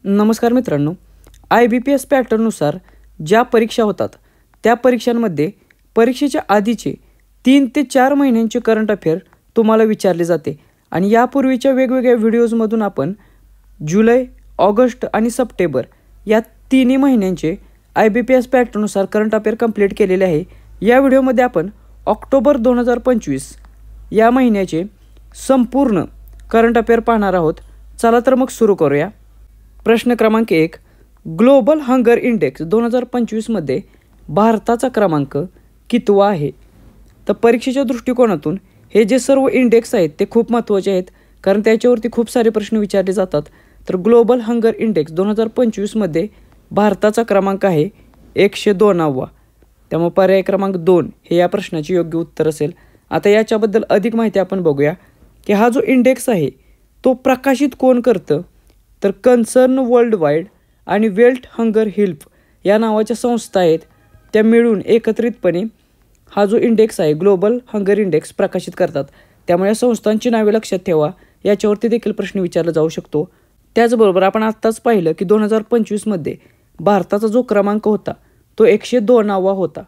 नमस्कार मित्रांनो, IBPS पॅटर्ननुसार ज्या परीक्षा होतात त्या परीक्षांमध्ये परीक्षेच्या आधीचे 3 ते 4 महिन्यांचे करंट अफेअर तुम्हाला विचारले जाते आणि यापूर्वीच्या वेगवेगळ्या व्हिडिओजमधून आपण जुलै, ऑगस्ट आणि सप्टेंबर या तिन्ही महिन्यांचे IBPS पॅटर्ननुसार करंट अफेअर कंप्लीट केलेले आहे. या व्हिडिओमध्ये आपण ऑक्टोबर 2025 या महिन्याचे संपूर्ण करंट अफेअर पाहणार आहोत. चला तर मग सुरू करूया. प्रश्न क्रमांक 1, ग्लोबल हंगर इंडेक्स 2025मध्ये भारताचा क्रमांक कितवा आहे? तर परीक्षेच्या दृष्टिकोनातून हे जे सर्व इंडेक्स आहेत ते खूप महत्त्वाचे आहेत, कारण त्याच्यावरती खूप सारे प्रश्न विचारले जातात. तर ग्लोबल हंगर इंडेक्स 2025मध्ये भारताचा क्रमांक आहे 102वा. त्यामुळे पर्याय क्रमांक 2 हे या प्रश्नाचे योग्य उत्तर असेल. आता याच्याबद्दल अधिक माहिती आपण बघूया की हा जो इंडेक्स आहे तो प्रकाशित कोण करतं? तर कन्सर्न वर्ल्ड वाईड आणि वेल्थ हंगर हेल्प या नावाच्या संस्था आहेत, त्या मिळून एकत्रितपणे हा जो इंडेक्स आहे ग्लोबल हंगर इंडेक्स प्रकाशित करतात. त्यामुळे या संस्थांची नावे लक्षात ठेवा, याच्यावरती देखील प्रश्न विचारला जाऊ शकतो. त्याचबरोबर आपण आत्ताच पाहिलं की 2025मध्ये भारताचा जो क्रमांक होता तो 102वा होता.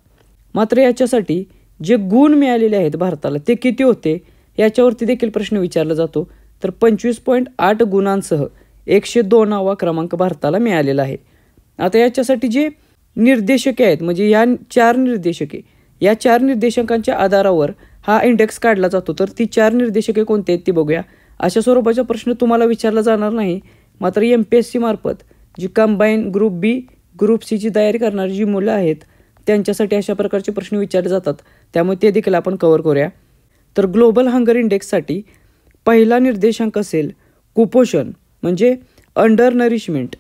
मात्र याच्यासाठी जे गुण मिळालेले आहेत भारताला ते किती होते याच्यावरती देखील प्रश्न विचारला जातो. तर 25.8 गुणांसह 102वा क्रमांक भारताला मिळालेला आहे. आता याच्यासाठी जे निर्देशके आहेत, म्हणजे या 4 निर्देशके, या 4 निर्देशकांच्या आधारावर हा इंडेक्स काढला जातो. तर ती 4 निर्देशके कोणते आहेत ती बघूया. अशा स्वरूपाचा प्रश्न तुम्हाला विचारला जाणार नाही, मात्र MPSC मार्फत जी कंबाईन ग्रुप बी ग्रुप सीची तयारी करणारी जी मुलं आहेत त्यांच्यासाठी अशा प्रकारचे प्रश्न विचारले जातात, त्यामुळे ते देखील आपण कव्हर करूया. तर ग्लोबल हंगर इंडेक्ससाठी पहिला निर्देशांक असेल कुपोषण म्हणजे अंडर नरिशमेंट.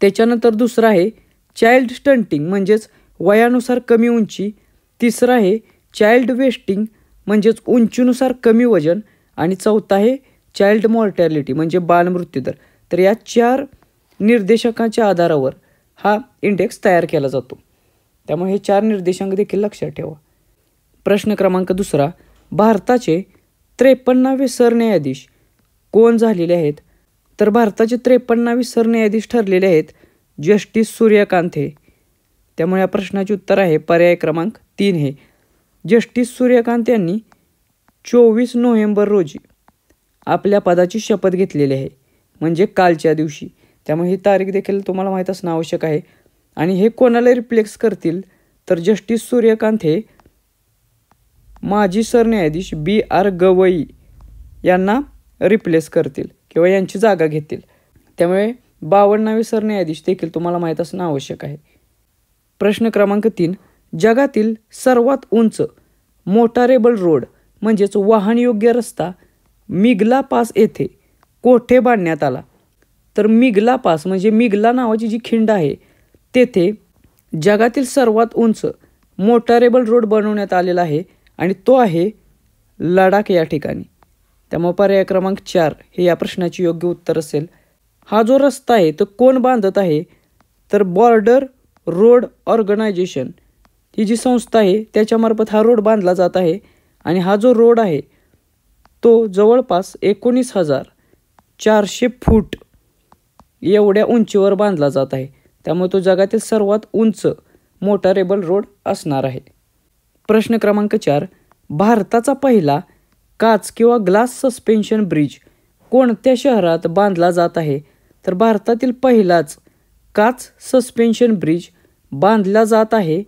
त्याच्यानंतर दुसरा आहे चाइल्ड स्टंटिंग म्हणजेच वयानुसार कमी उंची. तिसरा आहे चाइल्ड वेस्टिंग म्हणजेच उंचीनुसार कमी वजन. आणि चौथा आहे चाइल्ड मॉर्टॅलिटी म्हणजे बालमृत्यूदर. तर या 4 निर्देशकांच्या आधारावर हा इंडेक्स तयार केला जातो. त्यामुळे हे 4 निर्देशांक देखील लक्षात ठेवा. प्रश्न क्रमांक 2, भारताचे 53वे सरन्यायाधीश कोण झालेले आहेत? तर भारताचे 53वे सरन्यायाधीश ठरलेले आहेत जस्टिस सूर्यकांत हे. त्यामुळे या प्रश्नाचे उत्तर आहे पर्याय क्रमांक 3 हे. जस्टिस सूर्यकांत यांनी 24 नोव्हेंबर रोजी आपल्या पदाची शपथ घेतलेली आहे, म्हणजे कालच्या दिवशी. त्यामुळे ही तारीख देखील तुम्हाला माहीत असणं आवश्यक आहे. आणि हे कोणाला रिप्लेस करतील? तर जस्टिस सूर्यकांत हे माजी सरन्यायाधीश BR गवई यांना रिप्लेस करतील किंवा यांची जागा घेतील. त्यामुळे 52वे सरन्यायाधीश देखील तुम्हाला माहीत असणं आवश्यक आहे. प्रश्न क्रमांक 3, जगातील सर्वात उंच मोटारेबल रोड म्हणजेच वाहनयोग्य रस्ता मिगला पास येथे कोठे बांधण्यात आला? तर मिगला पास म्हणजे मिगला नावाची जी खिंड आहे तेथे जगातील सर्वात उंच मोटारेबल रोड बनवण्यात आलेला आहे आणि तो आहे लडाख या ठिकाणी. त्यामुळे पर्याय क्रमांक 4 हे या प्रश्नाचे योग्य उत्तर असेल. हा जो रस्ता आहे तो कोण बांधत आहे? तर बॉर्डर रोड ऑर्गनायझेशन ही जी संस्था आहे त्याच्यामार्फत हा रोड बांधला जात आहे. आणि हा जो रोड आहे तो जवळपास 19,400 फूट एवढ्या उंचीवर बांधला जात आहे. त्यामुळे तो जगातील सर्वात उंच मोटारेबल रोड असणार आहे. प्रश्न क्रमांक 4, भारताचा पहिला काच किंवा ग्लास सस्पेन्शन ब्रिज कोणत्या शहरात बांधला जात आहे? तर भारतातील पहिलाच काच सस्पेन्शन ब्रिज बांधला जात आहे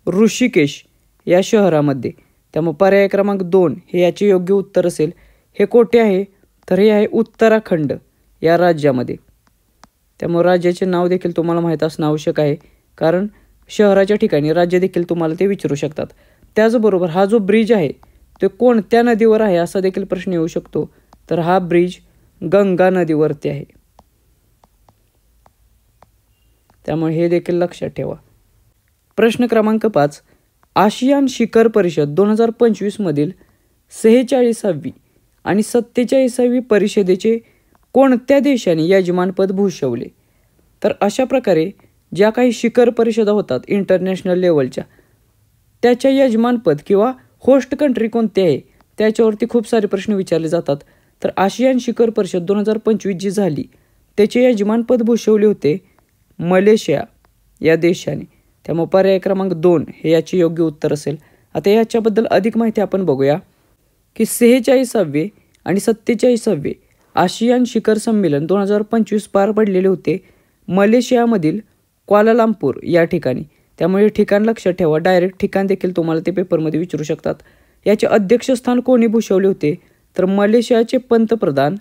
ऋषिकेश या शहरामध्ये. त्यामुळे पर्याय क्रमांक 2 हे याचे योग्य उत्तर असेल. हे कोठे आहे? तर हे आहे उत्तराखंड या राज्यामध्ये. त्यामुळे राज्याचे नाव देखील तुम्हाला माहीत असणं आवश्यक आहे, कारण शहराच्या ठिकाणी राज्य देखील तुम्हाला ते विचारू शकतात. त्याचबरोबर हा जो ब्रिज आहे तो कोणत्या नदीवर आहे असा देखील प्रश्न येऊ शकतो. तर हा ब्रिज गंगा नदीवरती आहे. त्यामुळे हे देखील लक्षात ठेवा. प्रश्न क्रमांक 5, आशियान शिखर परिषद 2025मधील 46वी आणि 47वी परिषदेचे कोणत्या देशाने यजमानपद भूषवले? तर अशा प्रकारे ज्या काही शिखर परिषदा होतात इंटरनॅशनल लेवलच्या, त्याच्या यजमानपद किंवा होस्ट कंट्री कोणते आहे त्याच्यावरती खूप सारे प्रश्न विचारले जातात. तर आशियान शिखर परिषद 2025 जी झाली त्याचे यजमानपद भूषवले होते मलेशिया या देशाने. त्यामुळे पर्याय क्रमांक 2 हे याचे योग्य उत्तर असेल. आता याच्याबद्दल अधिक माहिती आपण बघूया की 46वे आणि 47वे आशियान शिखर संमेलन 2025 पार पडलेले होते मलेशियामधील क्वालालंपूर या ठिकाणी. त्यामुळे ठिकाण लक्षात ठेवा. डायरेक्ट ठिकाण देखील तुम्हाला ते पेपरमध्ये विचारू शकतात. याचे अध्यक्षस्थान कोणी भूषवले होते तर मलेशियाचे पंतप्रधान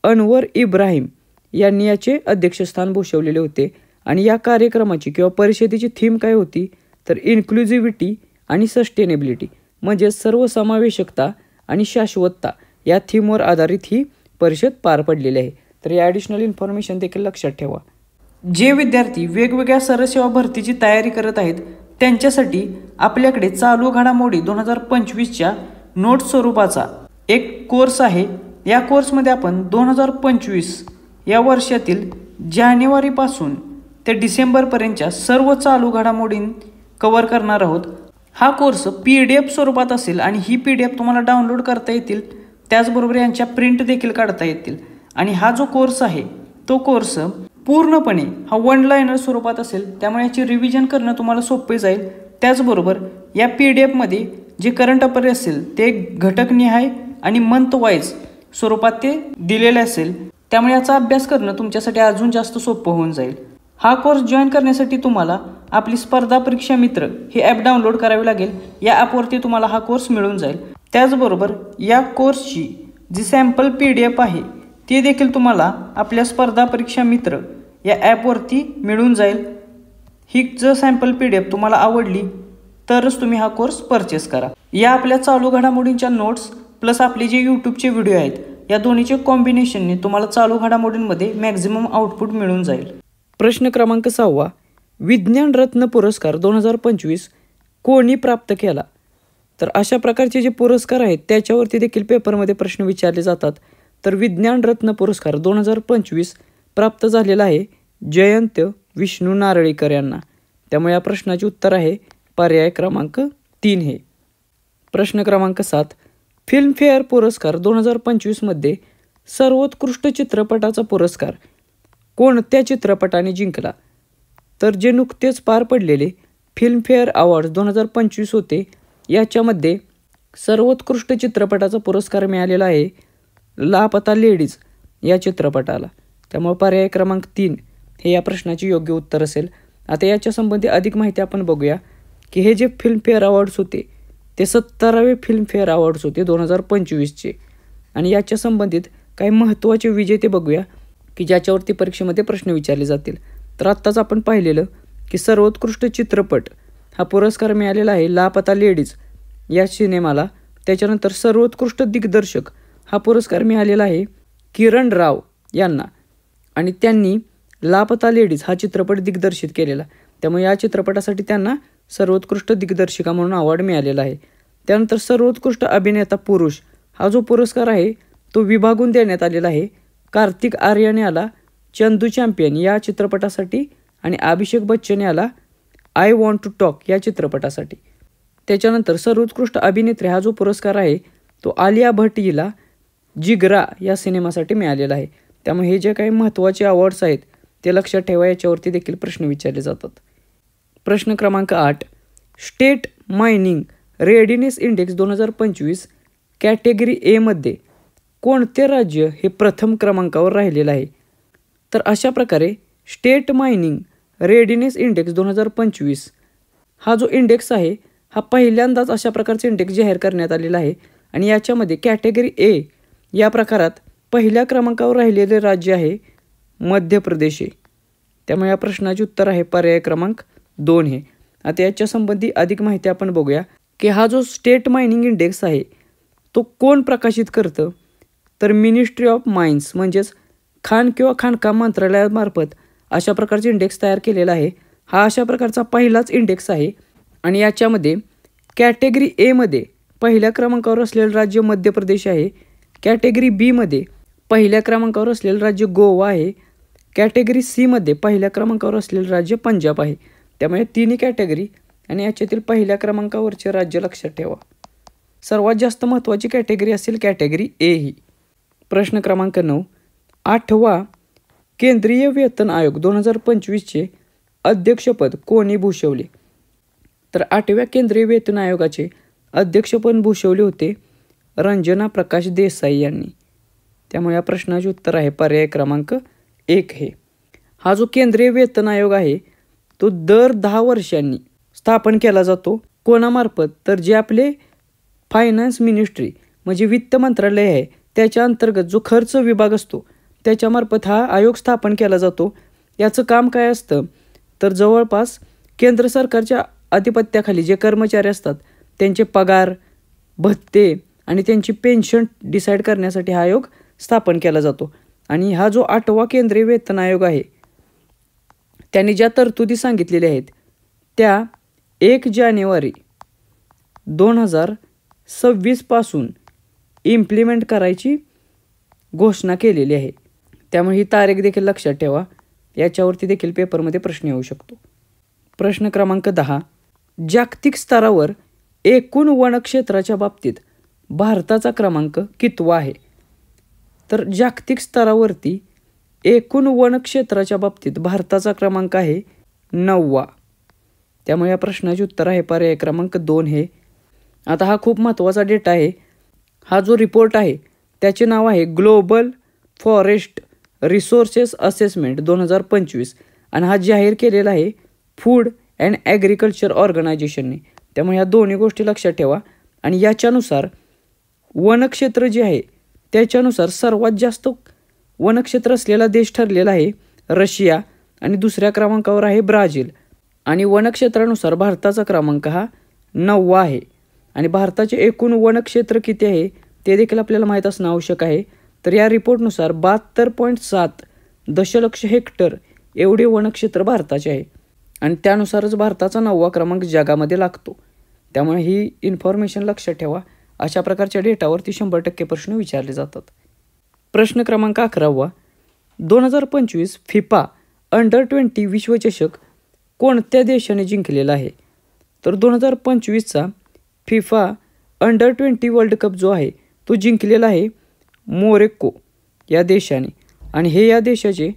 अनवर इब्राहिम यांनी याचे अध्यक्षस्थान भूषवलेले होते. आणि या कार्यक्रमाची किंवा परिषदेची थीम काय होती तर इन्क्लुझिव्हिटी आणि सस्टेनेबिलिटी म्हणजे सर्वसमावेशकता आणि शाश्वतता या थीमवर आधारित ही परिषद पार पडलेली आहे. तर या ॲडिशनल इन्फॉर्मेशन देखील लक्षात ठेवा. जे विद्यार्थी वेगवेगळ्या सरसेवा भरतीची तयारी करत आहेत त्यांच्यासाठी आपल्याकडे चालू घडामोडी 2025च्या नोट स्वरूपाचा एक कोर्स आहे. या कोर्समध्ये आपण 2025 या वर्षातील जानेवारीपासून ते डिसेंबरपर्यंतच्या सर्व चालू घडामोडी कव्हर करणार आहोत. हा कोर्स PDF स्वरूपात असेल आणि ही PDF तुम्हाला डाउनलोड करता येतील. त्याचबरोबर यांच्या प्रिंट देखील काढता येतील. आणि हा जो कोर्स आहे तो कोर्स पूर्णपणे हा 1 लाइनर स्वरूपात असेल. त्यामुळे याची रिव्हिजन करणं तुम्हाला सोपे जाईल. त्याचबरोबर या PDF जे करंट अफेअर असेल ते घटकनिहाय आणि मंथ वाईज स्वरूपात ते दिलेले असेल. त्यामुळे याचा अभ्यास करणं तुमच्यासाठी अजून जास्त सोपं होऊन जाईल. हा कोर्स जॉईन करण्यासाठी तुम्हाला आपली स्पर्धा परीक्षा मित्र हे ॲप डाउनलोड करावे लागेल. या ॲपवरती तुम्हाला हा कोर्स मिळून जाईल. त्याचबरोबर या कोर्सची जी सॅम्पल PDF आहे ती देखील तुम्हाला आपल्या स्पर्धा परीक्षा मित्र या ॲपवरती मिळून जाईल. ही जर सॅम्पल PDF तुम्हाला आवडली तरच तुम्ही हा कोर्स परचेस करा. या आपल्या चालू घडामोडींच्या नोट्स प्लस आपले जे यूट्यूबचे व्हिडिओ आहेत या दोन्हीचे कॉम्बिनेशनने तुम्हाला चालू घडामोडींमध्ये मॅक्झिमम आउटपुट मिळून जाईल. प्रश्न क्रमांक 6 विज्ञान रत्न पुरस्कार 2025 कोणी प्राप्त केला तर अशा प्रकारचे जे पुरस्कार आहेत त्याच्यावरती देखील पेपरमध्ये प्रश्न विचारले जातात. तर विज्ञान रत्न पुरस्कार 2025 प्राप्त झालेला आहे जयंत विष्णू नारळीकर यांना. त्यामुळे या प्रश्नाचे उत्तर आहे पर्याय क्रमांक 3 हे. प्रश्न क्रमांक 7 फिल्मफेअर पुरस्कार 2025 मध्ये सर्वोत्कृष्ट चित्रपटाचा पुरस्कार कोणत्या चित्रपटाने जिंकला तर जे नुकतेच पार पडलेले फिल्मफेअर अवॉर्ड्स 2025 होते याच्यामध्ये सर्वोत्कृष्ट चित्रपटाचा पुरस्कार मिळालेला आहे लापता लेडीज या चित्रपटाला. त्यामुळे पर्याय क्रमांक 3 हे या प्रश्नाचे योग्य उत्तर असेल. आता याच्या संबंधी अधिक माहिती आपण बघूया की हे जे फिल्मफेअर अवॉर्ड्स होते ते 17वे फिल्मफेअर अवॉर्ड्स होते 2025चे. आणि याच्या संबंधित काही महत्त्वाचे विजेते बघूया की ज्याच्यावरती परीक्षेमध्ये प्रश्न विचारले जातील. तर आत्ताच आपण पाहिलेलं की सर्वोत्कृष्ट चित्रपट हा पुरस्कार मिळालेला आहे लापता लेडीज या सिनेमाला. त्याच्यानंतर सर्वोत्कृष्ट दिग्दर्शक हा पुरस्कार मिळालेला आहे किरण राव यांना आणि त्यांनी लापता लेडीज हा चित्रपट दिग्दर्शित केलेला. त्यामुळे या चित्रपटासाठी त्यांना सर्वोत्कृष्ट दिग्दर्शिका म्हणून अवॉर्ड मिळालेला आहे. त्यानंतर सर्वोत्कृष्ट अभिनेता पुरुष हा जो पुरस्कार आहे तो विभागून देण्यात आलेला आहे. कार्तिक आर्यन याला चंदू चॅम्पियन या चित्रपटासाठी आणि अभिषेक बच्चन याला आय वॉन्ट टू टॉक या चित्रपटासाठी. त्याच्यानंतर सर्वोत्कृष्ट अभिनेत्री हा जो पुरस्कार आहे तो आलिया भट्ट हिला जिगरा या सिनेमासाठी मिळालेला आहे. त्यामुळे हे जे काही महत्त्वाचे अवॉर्ड्स आहेत ते लक्षात ठेवा. याच्यावरती देखील प्रश्न विचारले जातात. प्रश्न क्रमांक 8 state mining readiness index 2025 category A मध्ये कोणते राज्य हे प्रथम क्रमांकावर राहिलेलं आहे तर अशा प्रकारे स्टेट मायनिंग रेडिनेस इंडेक्स 2025 हा जो इंडेक्स आहे हा पहिल्यांदाच अशा प्रकारचे इंडेक्स जाहीर करण्यात आलेला आहे. आणि याच्यामध्ये कॅटेगरी A या प्रकारात पहिल्या क्रमांकावर राहिलेले राज्य आहे मध्य प्रदेश. त्यामुळे या प्रश्नाचे उत्तर आहे पर्याय क्रमांक 2 हे. आता याच्या संबंधी अधिक माहिती आपण बघूया की हा जो स्टेट मायनिंग इंडेक्स आहे तो कोण प्रकाशित करतं तर मिनिस्ट्री ऑफ माइन्स म्हणजेच खाण किंवा खाणकाम मंत्रालयामार्फत अशा प्रकारचे इंडेक्स तयार केलेला आहे. हा अशा प्रकारचा पहिलाच इंडेक्स आहे. आणि याच्यामध्ये कॅटेगरी A मध्ये पहिल्या क्रमांकावर असलेलं राज्य मध्य प्रदेश आहे. कॅटेगरी B मध्ये पहिल्या क्रमांकावर असलेलं राज्य गोवा आहे. कॅटेगरी C मध्ये पहिल्या क्रमांकावर असलेलं राज्य पंजाब आहे. त्यामुळे तिन्ही कॅटेगरी आणि याच्यातील पहिल्या क्रमांकावरचे राज्य लक्षात ठेवा. सर्वात जास्त महत्त्वाची कॅटेगरी असेल कॅटेगरी A ही. प्रश्न क्रमांक 9 8वा केंद्रीय वेतन आयोग 2025चे अध्यक्षपद कोणी भूषवले? तर 8व्या केंद्रीय वेतन आयोगाचे अध्यक्षपद भूषवले होते रंजना प्रकाश देसाई यांनी. त्यामुळे या प्रश्नाचे उत्तर आहे पर्याय क्रमांक 1 हे. हा जो केंद्रीय वेतन आयोग आहे तो दर 10 वर्षांनी स्थापन केला जातो. कोणामार्फत? तर जे आपले फायनान्स मिनिस्ट्री म्हणजे वित्त मंत्रालय आहे त्याच्या अंतर्गत जो खर्च विभाग असतो त्याच्यामार्फत हा आयोग स्थापन केला जातो. याचं काम काय असतं तर जवळपास केंद्र सरकारच्या आधिपत्याखाली जे कर्मचारी असतात त्यांचे पगार, भत्ते आणि त्यांची पेन्शन डिसाईड करण्यासाठी हा आयोग स्थापन केला जातो. आणि हा जो 8वा केंद्रीय वेतन आयोग आहे त्यांनी ज्या तरतुदी सांगितलेल्या आहेत त्या 1 जानेवारी 2026 पासून इम्प्लिमेंट करायची घोषणा केलेली आहे. त्यामुळे ही तारीख देखील लक्षात ठेवा. याच्यावरती देखील पेपरमध्ये प्रश्न येऊ शकतो. प्रश्न क्रमांक 10. जागतिक स्तरावर एकूण वनक्षेत्राच्या बाबतीत भारताचा क्रमांक कितवा आहे? तर जागतिक स्तरावरती एकूण वनक्षेत्राच्या बाबतीत भारताचा क्रमांक आहे 9वा. त्यामुळे या प्रश्नाचे उत्तर आहे पर्याय क्रमांक 2 हे. आता हा खूप महत्त्वाचा डेटा आहे. हा जो रिपोर्ट आहे त्याचे नाव आहे ग्लोबल फॉरेस्ट रिसोर्सेस असेसमेंट 2025 आणि हा जाहीर केलेला आहे फूड अँड ॲग्रिकल्चर ऑर्गनायझेशनने. त्यामुळे ह्या दोन्ही गोष्टी लक्षात ठेवा. आणि याच्यानुसार वनक्षेत्र जे आहे त्याच्यानुसार सर्वात जास्त वनक्षेत्र असलेला देश ठरलेला आहे रशिया आणि दुसऱ्या क्रमांकावर आहे ब्राझील. आणि वनक्षेत्रानुसार भारताचा क्रमांक हा 9वा आहे. आणि भारताचे एकूण वनक्षेत्र किती आहे ते देखील आपल्याला माहीत असणं आवश्यक आहे. तर या रिपोर्टनुसार 72.7 दशलक्ष हेक्टर एवढे वनक्षेत्र भारताचे आहे आणि त्यानुसारच भारताचा 9वा क्रमांक जगामध्ये लागतो. त्यामुळे ही इन्फॉर्मेशन लक्षात ठेवा. अशा प्रकारच्या डेटावरती 100% प्रश्न विचारले जातात. प्रश्न क्रमांक 11. 2025 फिफा अंडर-20 विश्वचषक कोणत्या देशाने जिंकलेला आहे? तर 2025चा फिफा अंडर-20 वर्ल्ड कप जो आहे तो जिंकलेला आहे मोरोक्को या देशाने आणि हे या देशाचे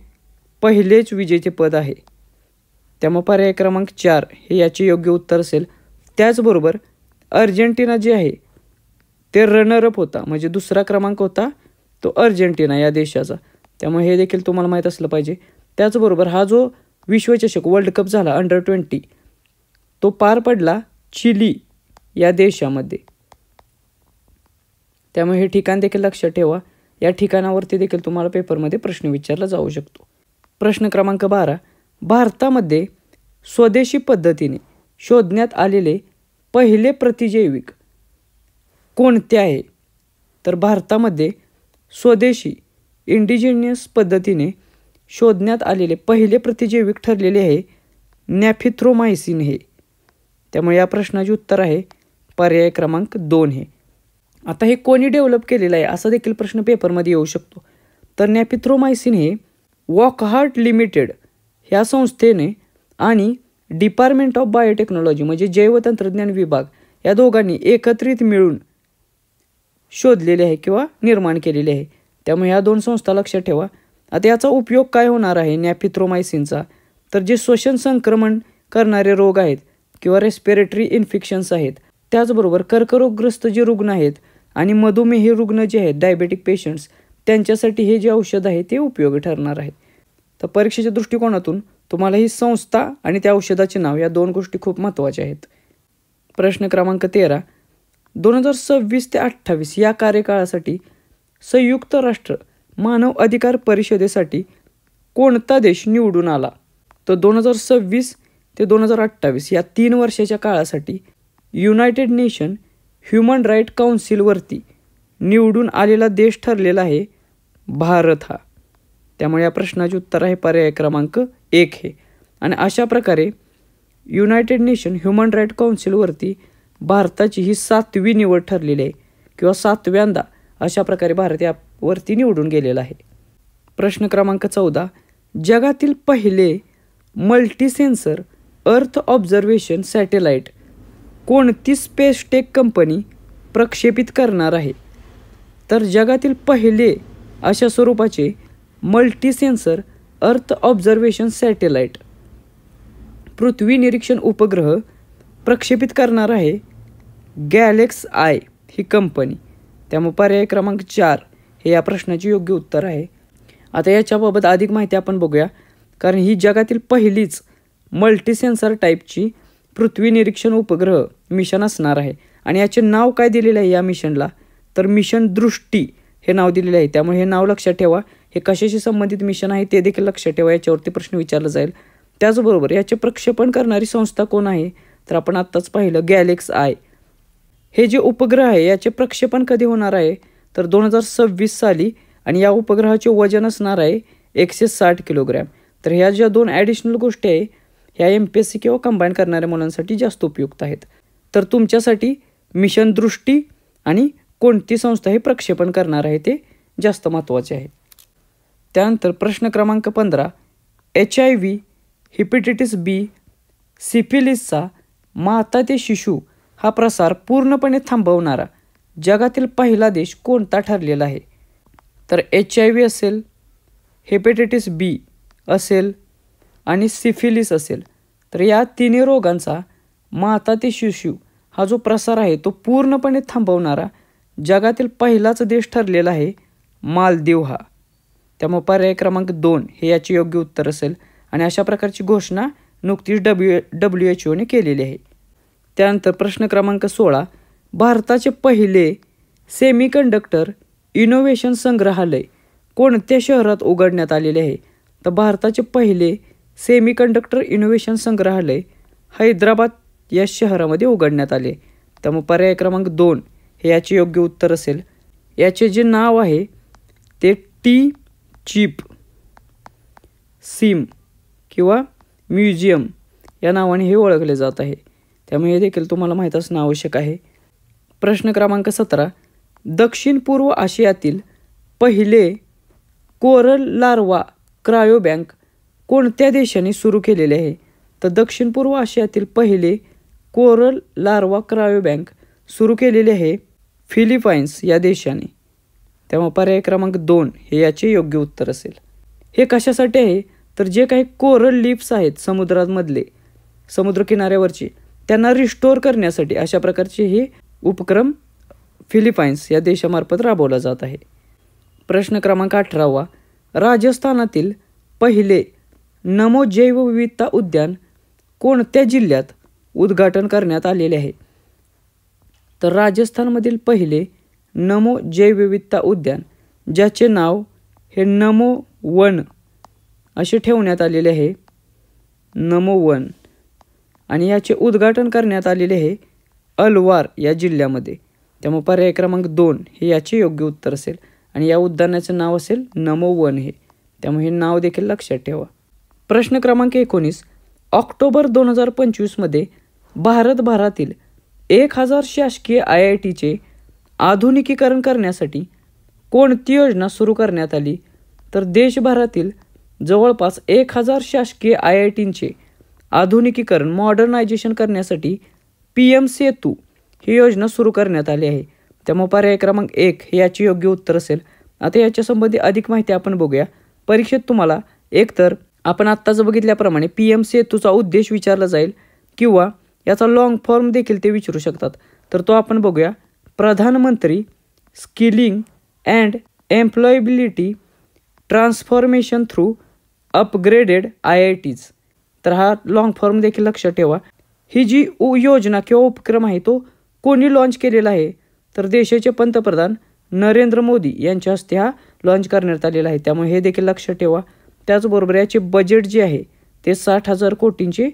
पहिलेच विजेतेपद आहे. त्यामुळे पर्याय क्रमांक 4 हे याचे योग्य उत्तर असेल. त्याचबरोबर अर्जेंटिना जे आहे ते रनरअप होता म्हणजे दुसरा क्रमांक होता तो अर्जेंटिना या देशाचा. त्यामुळे हे देखील तुम्हाला माहीत असलं पाहिजे. त्याचबरोबर हा जो विश्वचषक वर्ल्ड कप झाला अंडर-20 तो पार पडला चिली या देशामध्ये. त्यामुळे हे ठिकाण देखील लक्षात ठेवा. या ठिकाणावरती देखील तुम्हाला पेपरमध्ये प्रश्न विचारला जाऊ शकतो. प्रश्न क्रमांक 12. भारतामध्ये स्वदेशी पद्धतीने शोधण्यात आलेले पहिले प्रतिजैविक कोणते आहे? तर भारतामध्ये स्वदेशी इंडिजिनियस पद्धतीने शोधण्यात आलेले पहिले प्रतिजैविक ठरलेले आहे नॅफिथ्रोमायसिन हे. त्यामुळे या प्रश्नाचे उत्तर आहे पर्याय क्रमांक 2 हे. आता हे कोणी डेव्हलप केलेलं आहे असा देखील प्रश्न पेपरमध्ये येऊ शकतो. तर नॅफिथ्रोमायसिन हे वॉकहार्ट लिमिटेड ह्या संस्थेने आणि डिपार्टमेंट ऑफ बायोटेक्नॉलॉजी म्हणजे जैवतंत्रज्ञान विभाग या दोघांनी एकत्रित मिळून शोधलेले आहे किंवा निर्माण केलेले आहे. त्यामुळे ह्या 2 संस्था लक्षात ठेवा. आता याचा उपयोग काय होणार आहे नॅफिथ्रोमायसिनचा? तर जे श्वसन संक्रमण करणारे रोग आहेत किंवा रेस्पिरेटरी इन्फेक्शन्स आहेत, त्याचबरोबर कर्करोगग्रस्त जे रुग्ण आहेत आणि मधुमेही रुग्ण जे आहेत डायबेटिक पेशंट्स त्यांच्यासाठी हे जे औषध आहे ते उपयोगी ठरणार आहे. तर परीक्षेच्या दृष्टिकोनातून तुम्हाला ही संस्था आणि त्या औषधाचे नाव या 2 गोष्टी खूप महत्त्वाच्या आहेत. प्रश्न क्रमांक 13. 2026 ते 28 या कार्यकाळासाठी संयुक्त राष्ट्र मानव अधिकार परिषदेसाठी कोणता देश निवडून आला? तर 2026 ते 2028 या 3 वर्षाच्या काळासाठी युनायटेड नेशन ह्युमन राईट काउन्सिलवरती निवडून आलेला देश ठरलेला आहे भारत हा. त्यामुळे या प्रश्नाचे उत्तर आहे पर्याय क्रमांक 1 हे. आणि अशा प्रकारे युनायटेड नेशन ह्युमन राईट काउन्सिलवरती भारताची ही 7वी निवड ठरलेली आहे किंवा 7व्यांदा अशा प्रकारे भारत यावरती निवडून गेलेला आहे. प्रश्न क्रमांक 14. जगातील पहिले मल्टीसेन्सर अर्थ ऑब्झर्वेशन सॅटेलाइट कोणती स्पेस टेक कंपनी प्रक्षेपित करणार आहे? तर जगातील पहिले अशा स्वरूपाचे मल्टीसेन्सर अर्थ ऑब्झर्वेशन सॅटेलाइट पृथ्वी निरीक्षण उपग्रह प्रक्षेपित करणार आहे गॅलेक्स आय ही कंपनी. त्यामुळे पर्याय क्रमांक 4 हे या प्रश्नाचे योग्य उत्तर आहे. आता याच्याबाबत अधिक माहिती आपण बघूया, कारण ही जगातील पहिलीच मल्टी सेन्सर टाईपची पृथ्वी निरीक्षण उपग्रह मिशन असणार आहे. आणि याचे नाव काय दिलेले आहे या मिशनला, तर मिशन दृष्टी हे नाव दिलेले आहे. त्यामुळे हे नाव लक्षात ठेवा. हे कशाशी संबंधित मिशन आहे ते देखील लक्षात ठेवा, याच्यावरती प्रश्न विचारला जाईल. त्याचबरोबर याचे प्रक्षेपण करणारी संस्था कोण आहे, तर आपण आत्ताच पाहिलं गॅलेक्स आय. हे जे उपग्रह आहे याचे प्रक्षेपण कधी होणार आहे, तर 2026 साली. आणि या उपग्रहाचे वजन असणार आहे 160 किलोग्रॅम. तर ह्या ज्या 2 ॲडिशनल गोष्टी आहे ह्या MPSC किंवा कंबाईन करणाऱ्या मुलांसाठी जास्त उपयुक्त आहेत. तर तुमच्यासाठी मिशन दृष्टी आणि कोणती संस्था हे प्रक्षेपण करणार आहे ते जास्त महत्त्वाचे आहे. त्यानंतर प्रश्न क्रमांक 15, HIV, हेपेटायटिस B, सिफिलिसचा माता ते शिशु हा प्रसार पूर्णपणे थांबवणारा जगातील पहिला देश कोणता ठरलेला आहे. तर HIV असेल, हेपेटायटिस B असेल आणि सिफिलिस असेल. तर या तिन्ही रोगांचा माता ते शिशु हा जो प्रसार आहे तो पूर्णपणे थांबवणारा जगातील पहिलाच देश ठरलेला आहे मालदीव हा. त्यामुळे पर्याय क्रमांक 2 हे याचे योग्य उत्तर असेल. आणि अशा प्रकारची घोषणा नुकतीच WHO केलेली आहे. त्यानंतर प्रश्न क्रमांक 16, भारताचे पहिले सेमीकंडक्टर इनोव्हेशन संग्रहालय कोणत्या शहरात उघडण्यात आलेले आहे. तर भारताचे पहिले सेमीकंडक्टर इनोव्हेशन संग्रहालय हैदराबाद या शहरामध्ये उघडण्यात आले. त्यामुळे पर्याय क्रमांक 2 हे याचे योग्य उत्तर असेल. याचे जे नाव आहे ते चिप सिम किंवा म्युझियम या नावाने हे ओळखले जात आहे. त्यामुळे हे देखील तुम्हाला माहीत असणं आवश्यक आहे. प्रश्न क्रमांक 17, दक्षिण पूर्व आशियातील पहिले कोरल लार्वा क्रायो बँक कोणत्या देशाने सुरू केलेले आहे. तर दक्षिण पूर्व आशियातील पहिले कोरल लार्वा क्रायो बँक सुरू केलेले आहे फिलिपाईन्स या देशाने. त्यामुळे पर्याय क्रमांक 2 हे याचे योग्य उत्तर असेल. हे कशासाठी आहे, तर जे काही कोरल लीफ्स आहेत समुद्रामधले, समुद्रकिनाऱ्यावरचे, त्यांना रिस्टोर करण्यासाठी अशा प्रकारचे हे उपक्रम फिलिपाईन्स या देशामार्फत राबवला जात आहे. प्रश्न क्रमांक 18, राजस्थानातील पहिले नमो जैवविविधता उद्यान कोणत्या जिल्ह्यात उद्घाटन करण्यात आलेले आहे. तर राजस्थानमधील पहिले नमो जैवविविधता उद्यान ज्याचे नाव हे नमो वन असे ठेवण्यात आलेले आहे, नमो वन. आणि याचे उद्घाटन करण्यात आलेले आहे अलवार या जिल्ह्यामध्ये. त्यामुळे पर्याय क्रमांक 2 हे याचे योग्य उत्तर असेल. आणि या उद्यानाचे नाव असेल नमो वन हे. त्यामुळे हे नाव देखील लक्षात ठेवा. प्रश्न क्रमांक 19, ऑक्टोबर 2025 मध्ये भारतभरातील 1000 शासकीय IITचे आधुनिकीकरण करण्यासाठी कोणती योजना सुरू करण्यात आली. तर देशभरातील जवळपास 1000 शासकीय IITचे आधुनिकीकरण मॉडर्नायझेशन करण्यासाठी PM सेतू ही योजना सुरू करण्यात आली आहे. त्यामुळे पर्याय क्रमांक 1 हे याचे योग्य उत्तर असेल. आता याच्यासंबंधी अधिक माहिती आपण बघूया. परीक्षेत तुम्हाला एकतर आपण आत्ताच बघितल्याप्रमाणे PM सेतूचा उद्देश विचारला जाईल किंवा याचा लॉंग फॉर्म देखील ते विचारू शकतात. तर तो आपण बघूया. प्रधानमंत्री skilling and employability transformation through upgraded IITs. तर हा लॉंग फॉर्म देखील लक्षात ठेवा. ही जी योजना किंवा उपक्रम आहे तो कोणी लॉन्च केलेला आहे, तर देशाचे पंतप्रधान नरेंद्र मोदी यांच्या हस्ते हा लॉन्च करण्यात आलेला आहे. त्यामुळे हे देखील लक्षात ठेवा. त्याचबरोबर याचे बजेट जे आहे ते 60,000 कोटींचे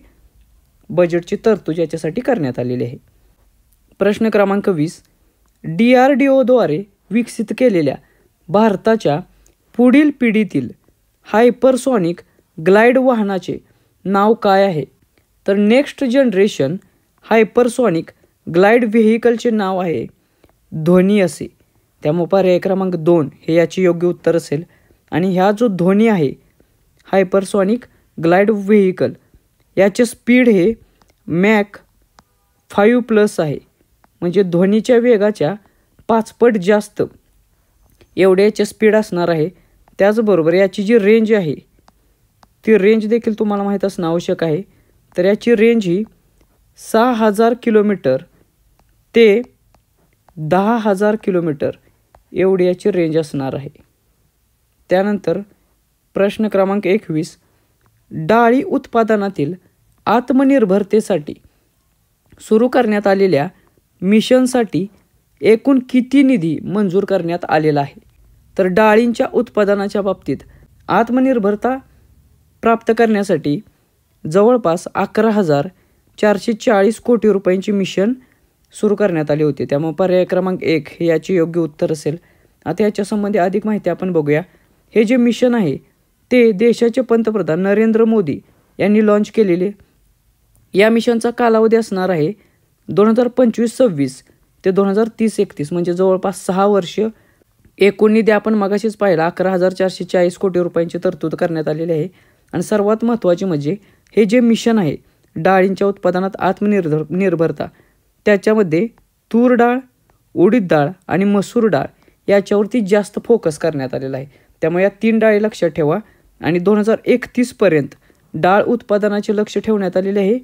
बजेटची तरतूद याच्यासाठी करण्यात आलेली आहे. प्रश्न क्रमांक 20, DRDOद्वारे विकसित केलेल्या भारताच्या पुढील पिढीतील हायपरसॉनिक ग्लाइड वाहनाचे नाव काय आहे. तर नेक्स्ट जनरेशन हायपरसॉनिक ग्लाइड व्हेकलचे नाव आहे ध्वनी असे. त्यामुळे पर्याय क्रमांक 2 हे याचे योग्य उत्तर असेल. आणि ह्या जो ध्वनी आहे हायपरसॉनिक ग्लाइड व्हेकल याचे स्पीड हे मॅक 5+ आहे. म्हणजे ध्वनीच्या वेगाच्या 5 पट जास्त एवढे याचे स्पीड असणार आहे. त्याचबरोबर याची जी रेंज आहे ती रेंज देखील तुम्हाला माहीत असणं आवश्यक आहे. तर याची रेंज ही 6,000 किलोमीटर ते 10,000 किलोमीटर एवढी याची रेंज असणार आहे. त्यानंतर प्रश्न क्रमांक 21, डाळी उत्पादनातील आत्मनिर्भरतेसाठी सुरू करण्यात आलेल्या मिशनसाठी एकूण किती निधी मंजूर करण्यात आलेला आहे? तर डाळींच्या उत्पादनाच्या बाबतीत आत्मनिर्भरता प्राप्त करण्यासाठी जवळपास 11,440 कोटी रुपयांची मिशन सुरू करण्यात आले होते. त्यामुळे पर्याय क्रमांक 1 हे याचे योग्य उत्तर असेल. आता याच्या संबंधी अधिक माहिती आपण बघूया. हे जे मिशन आहे ते देशाचे पंतप्रधान नरेंद्र मोदी यांनी लॉन्च केलेले. या मिशनचा कालावधी असणार आहे 2025-26 ते 2030-31 म्हणजे जवळपास 6 वर्ष. एकूण निधी आपण मगाशीच पाहिला 11,440 कोटी रुपयांची तरतूद करण्यात आलेली आहे. आणि सर्वात महत्त्वाचे म्हणजे हे जे मिशन आहे डाळींच्या उत्पादनात आत्मनिर्भरता, त्याच्यामध्ये तूर डाळ, उडीद डाळ आणि मसूर डाळ याच्यावरती जास्त फोकस करण्यात आलेला आहे. त्यामुळे या 3 डाळी लक्षात ठेवा. आणि 2031पर्यंत डाळ उत्पादनाचे लक्ष ठेवण्यात आलेले आहे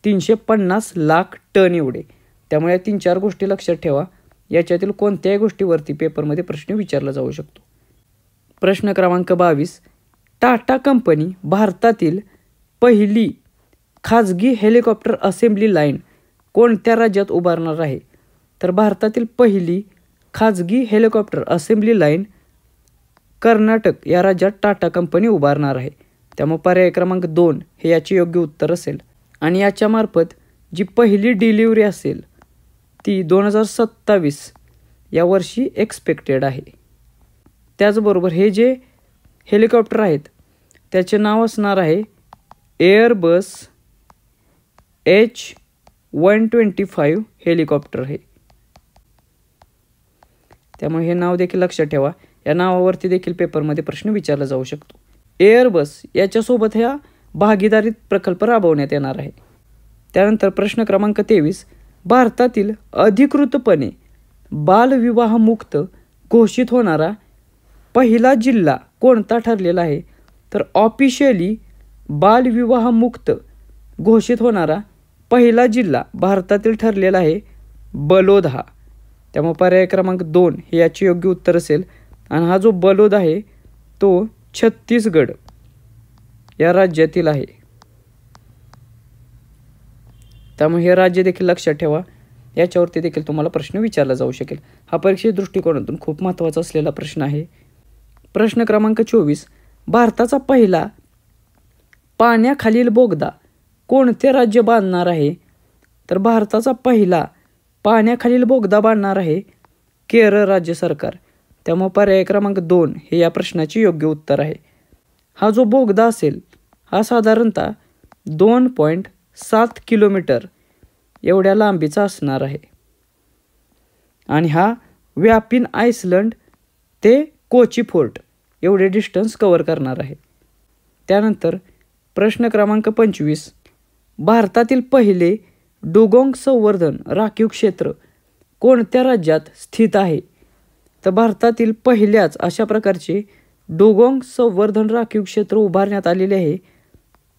350 लाख टन एवढे. त्यामुळे या 3-4 गोष्टी लक्षात ठेवा. याच्यातील कोणत्याही गोष्टीवरती पेपरमध्ये प्रश्न विचारला जाऊ शकतो. प्रश्न क्रमांक 22, टाटा कंपनी भारतातील पहिली खाजगी हेलिकॉप्टर असेंब्ली लाईन कोणत्या राज्यात उभारणार आहे? तर भारतातील पहिली खाजगी हेलिकॉप्टर असेंब्ली लाईन कर्नाटक या राज्यात टाटा कंपनी उभारणार आहे. त्यामुळे पर्याय क्रमांक 2 हे याचे योग्य उत्तर असेल. आणि याच्यामार्फत जी पहिली डिलिव्हरी असेल ती 2027 या वर्षी एक्सपेक्टेड आहे. त्याचबरोबर हे जे हेलिकॉप्टर आहेत त्याचे नाव असणार आहे एअरबस H125 हेलिकॉप्टर आहे. त्यामुळे हे नाव देखील लक्षात ठेवा. या नावावरती देखील पेपरमध्ये प्रश्न विचारला जाऊ शकतो. एअरबस याच्यासोबत ह्या भागीदारीत प्रकल्प राबवण्यात येणार आहे. त्यानंतर प्रश्न क्रमांक 23, भारतातील अधिकृतपणे बालविवाहमुक्त घोषित होणारा पहिला जिल्हा कोणता ठरलेला आहे? तर ऑफिशियली बालविवाहमुक्त घोषित होणारा पहिला जिल्हा भारतातील ठरलेला आहे बलोद हा. त्यामुळे पर्याय क्रमांक 2 हे याचे योग्य उत्तर असेल. आणि हा जो बलोद आहे तो छत्तीसगड या राज्यातील आहे. त्यामुळे हे राज्य देखील लक्षात ठेवा. याच्यावरती देखील तुम्हाला प्रश्न विचारला जाऊ शकेल. हा परीक्षेच्या दृष्टिकोनातून खूप महत्त्वाचा असलेला प्रश्न आहे. प्रश्न क्रमांक 24, भारताचा पहिला पाण्याखालील बोगदा कोणते राज्य बांधणार आहे? तर भारताचा पहिला पाण्याखालील बोगदा बांधणार आहे केरळ राज्य सरकार. त्यामुळे पर्याय क्रमांक 2 हे या प्रश्नाचे योग्य उत्तर आहे. हा जो बोगदा असेल हा साधारणतः 2.7 किलोमीटर एवढ्या लांबीचा असणार आहे. आणि हा व्यापिन आइसलंड ते कोची फोर्ट एवढे डिस्टन्स कव्हर करणार आहे. त्यानंतर प्रश्न क्रमांक 25, भारतातील पहिले डुगोंग संवर्धन राखीव क्षेत्र कोणत्या राज्यात स्थित आहे? तर भारतातील पहिल्याच अशा प्रकारचे डुगोंग संवर्धन राखीव क्षेत्र उभारण्यात आलेले आहे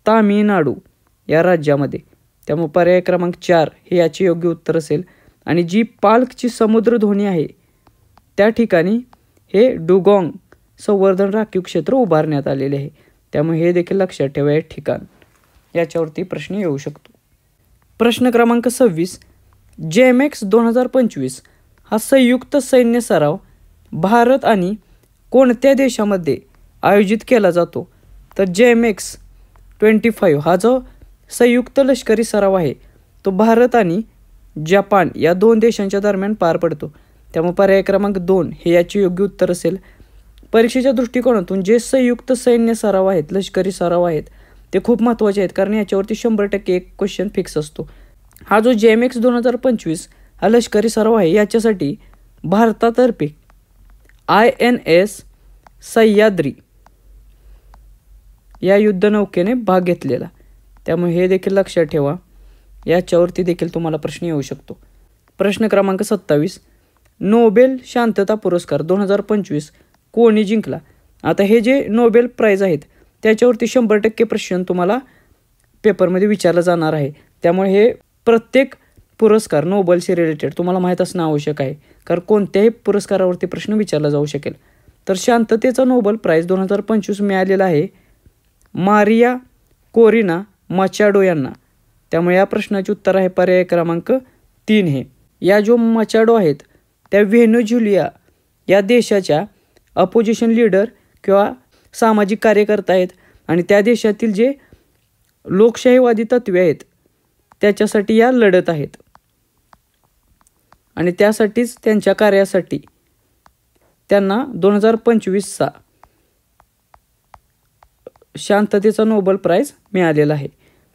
तामिळनाडू या राज्यामध्ये. त्यामुळे पर्याय क्रमांक 4 हे याचे योग्य उत्तर असेल. आणि जी पाल्कची समुद्रधोनी आहे त्या ठिकाणी हे डुगोंग संवर्धन राखीव क्षेत्र उभारण्यात आलेले आहे. त्यामुळे हे देखील लक्षात ठेवा हे ठिकाण. याच्यावरती प्रश्न येऊ शकतो. प्रश्न क्रमांक 26, जेमेक्स 2025 हा संयुक्त सैन्य सराव भारत आणि कोणत्या देशामध्ये आयोजित केला जातो? तर जेमेक्स 25 हा जो संयुक्त लष्करी सराव आहे तो भारत आणि जपान या 2 देशांच्या दरम्यान पार पडतो. त्यामुळे पर्याय क्रमांक 2 हे याचे योग्य उत्तर असेल. परीक्षेच्या दृष्टिकोनातून जे संयुक्त सैन्य सराव आहेत, लष्करी सराव आहेत ते खूप महत्त्वाचे आहेत कारण याच्यावरती 100% एक क्वेश्चन फिक्स असतो. हा जो जेमेक्स 2025 हा लष्करी सराव आहे याच्यासाठी भारतातर्फे INS सह्याद्री या युद्धनौकेने भाग घेतलेला. त्यामुळे हे देखील लक्षात ठेवा. याच्यावरती देखील तुम्हाला प्रश्न येऊ शकतो. प्रश्न क्रमांक 27, नोबेल शांतता पुरस्कार 2025 कोणी जिंकला? आता हे जे नोबेल प्राईज आहेत त्याच्यावरती 100% प्रश्न तुम्हाला पेपरमध्ये विचारला जाणार आहे. त्यामुळे हे प्रत्येक पुरस्कार नोबेलशी रिलेटेड तुम्हाला माहीत असणं आवश्यक आहे, कारण कोणत्याही पुरस्कारावरती प्रश्न विचारला जाऊ शकेल. तर शांततेचा नोबेल प्राईज 2025 मिळालेला आहे मारिया कोरिना मचाडो यांना. त्यामुळे या प्रश्नाचे उत्तर आहे पर्याय क्रमांक 3 हे. या जो मचाडो आहेत त्या व्हेनेझुएला या देशाच्या अपोजिशन लीडर किंवा सामाजिक कार्यकर्ता आहेत आणि त्या देशातील जे लोकशाहीवादी तत्त्वे आहेत त्याच्यासाठी या लढत आहेत आणि त्यासाठीच त्यांच्या कार्यासाठी त्यांना 2025चा शांततेचा नोबेल प्राईज मिळालेला आहे.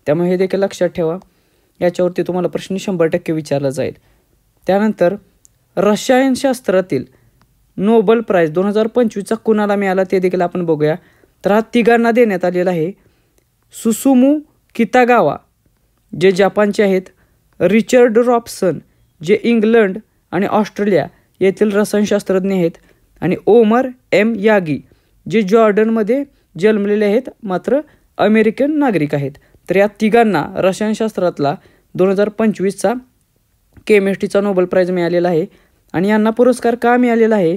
त्यामुळे हे देखील लक्षात ठेवा. याच्यावरती तुम्हाला प्रश्न 100% विचारला जाईल. त्यानंतर रसायनशास्त्रातील नोबेल प्राईज 2025चा कुणाला मिळाला ते देखील आपण बघूया. तर हा तिघांना देण्यात आलेला आहे. सुसुमू कितागावा जे जपानचे आहेत, रिचर्ड रॉबसन जे इंग्लंड आणि ऑस्ट्रेलिया येथील रसायनशास्त्रज्ञ आहेत आणि ओमर एम यागी जे जॉर्डनमध्ये जन्मलेले आहेत मात्र अमेरिकन नागरिक आहेत. तर या तिघांना रसायनशास्त्रातला 2025चा केमिस्ट्रीचा नोबेल प्राईज मिळालेला आहे. आणि यांना पुरस्कार का मिळालेला आहे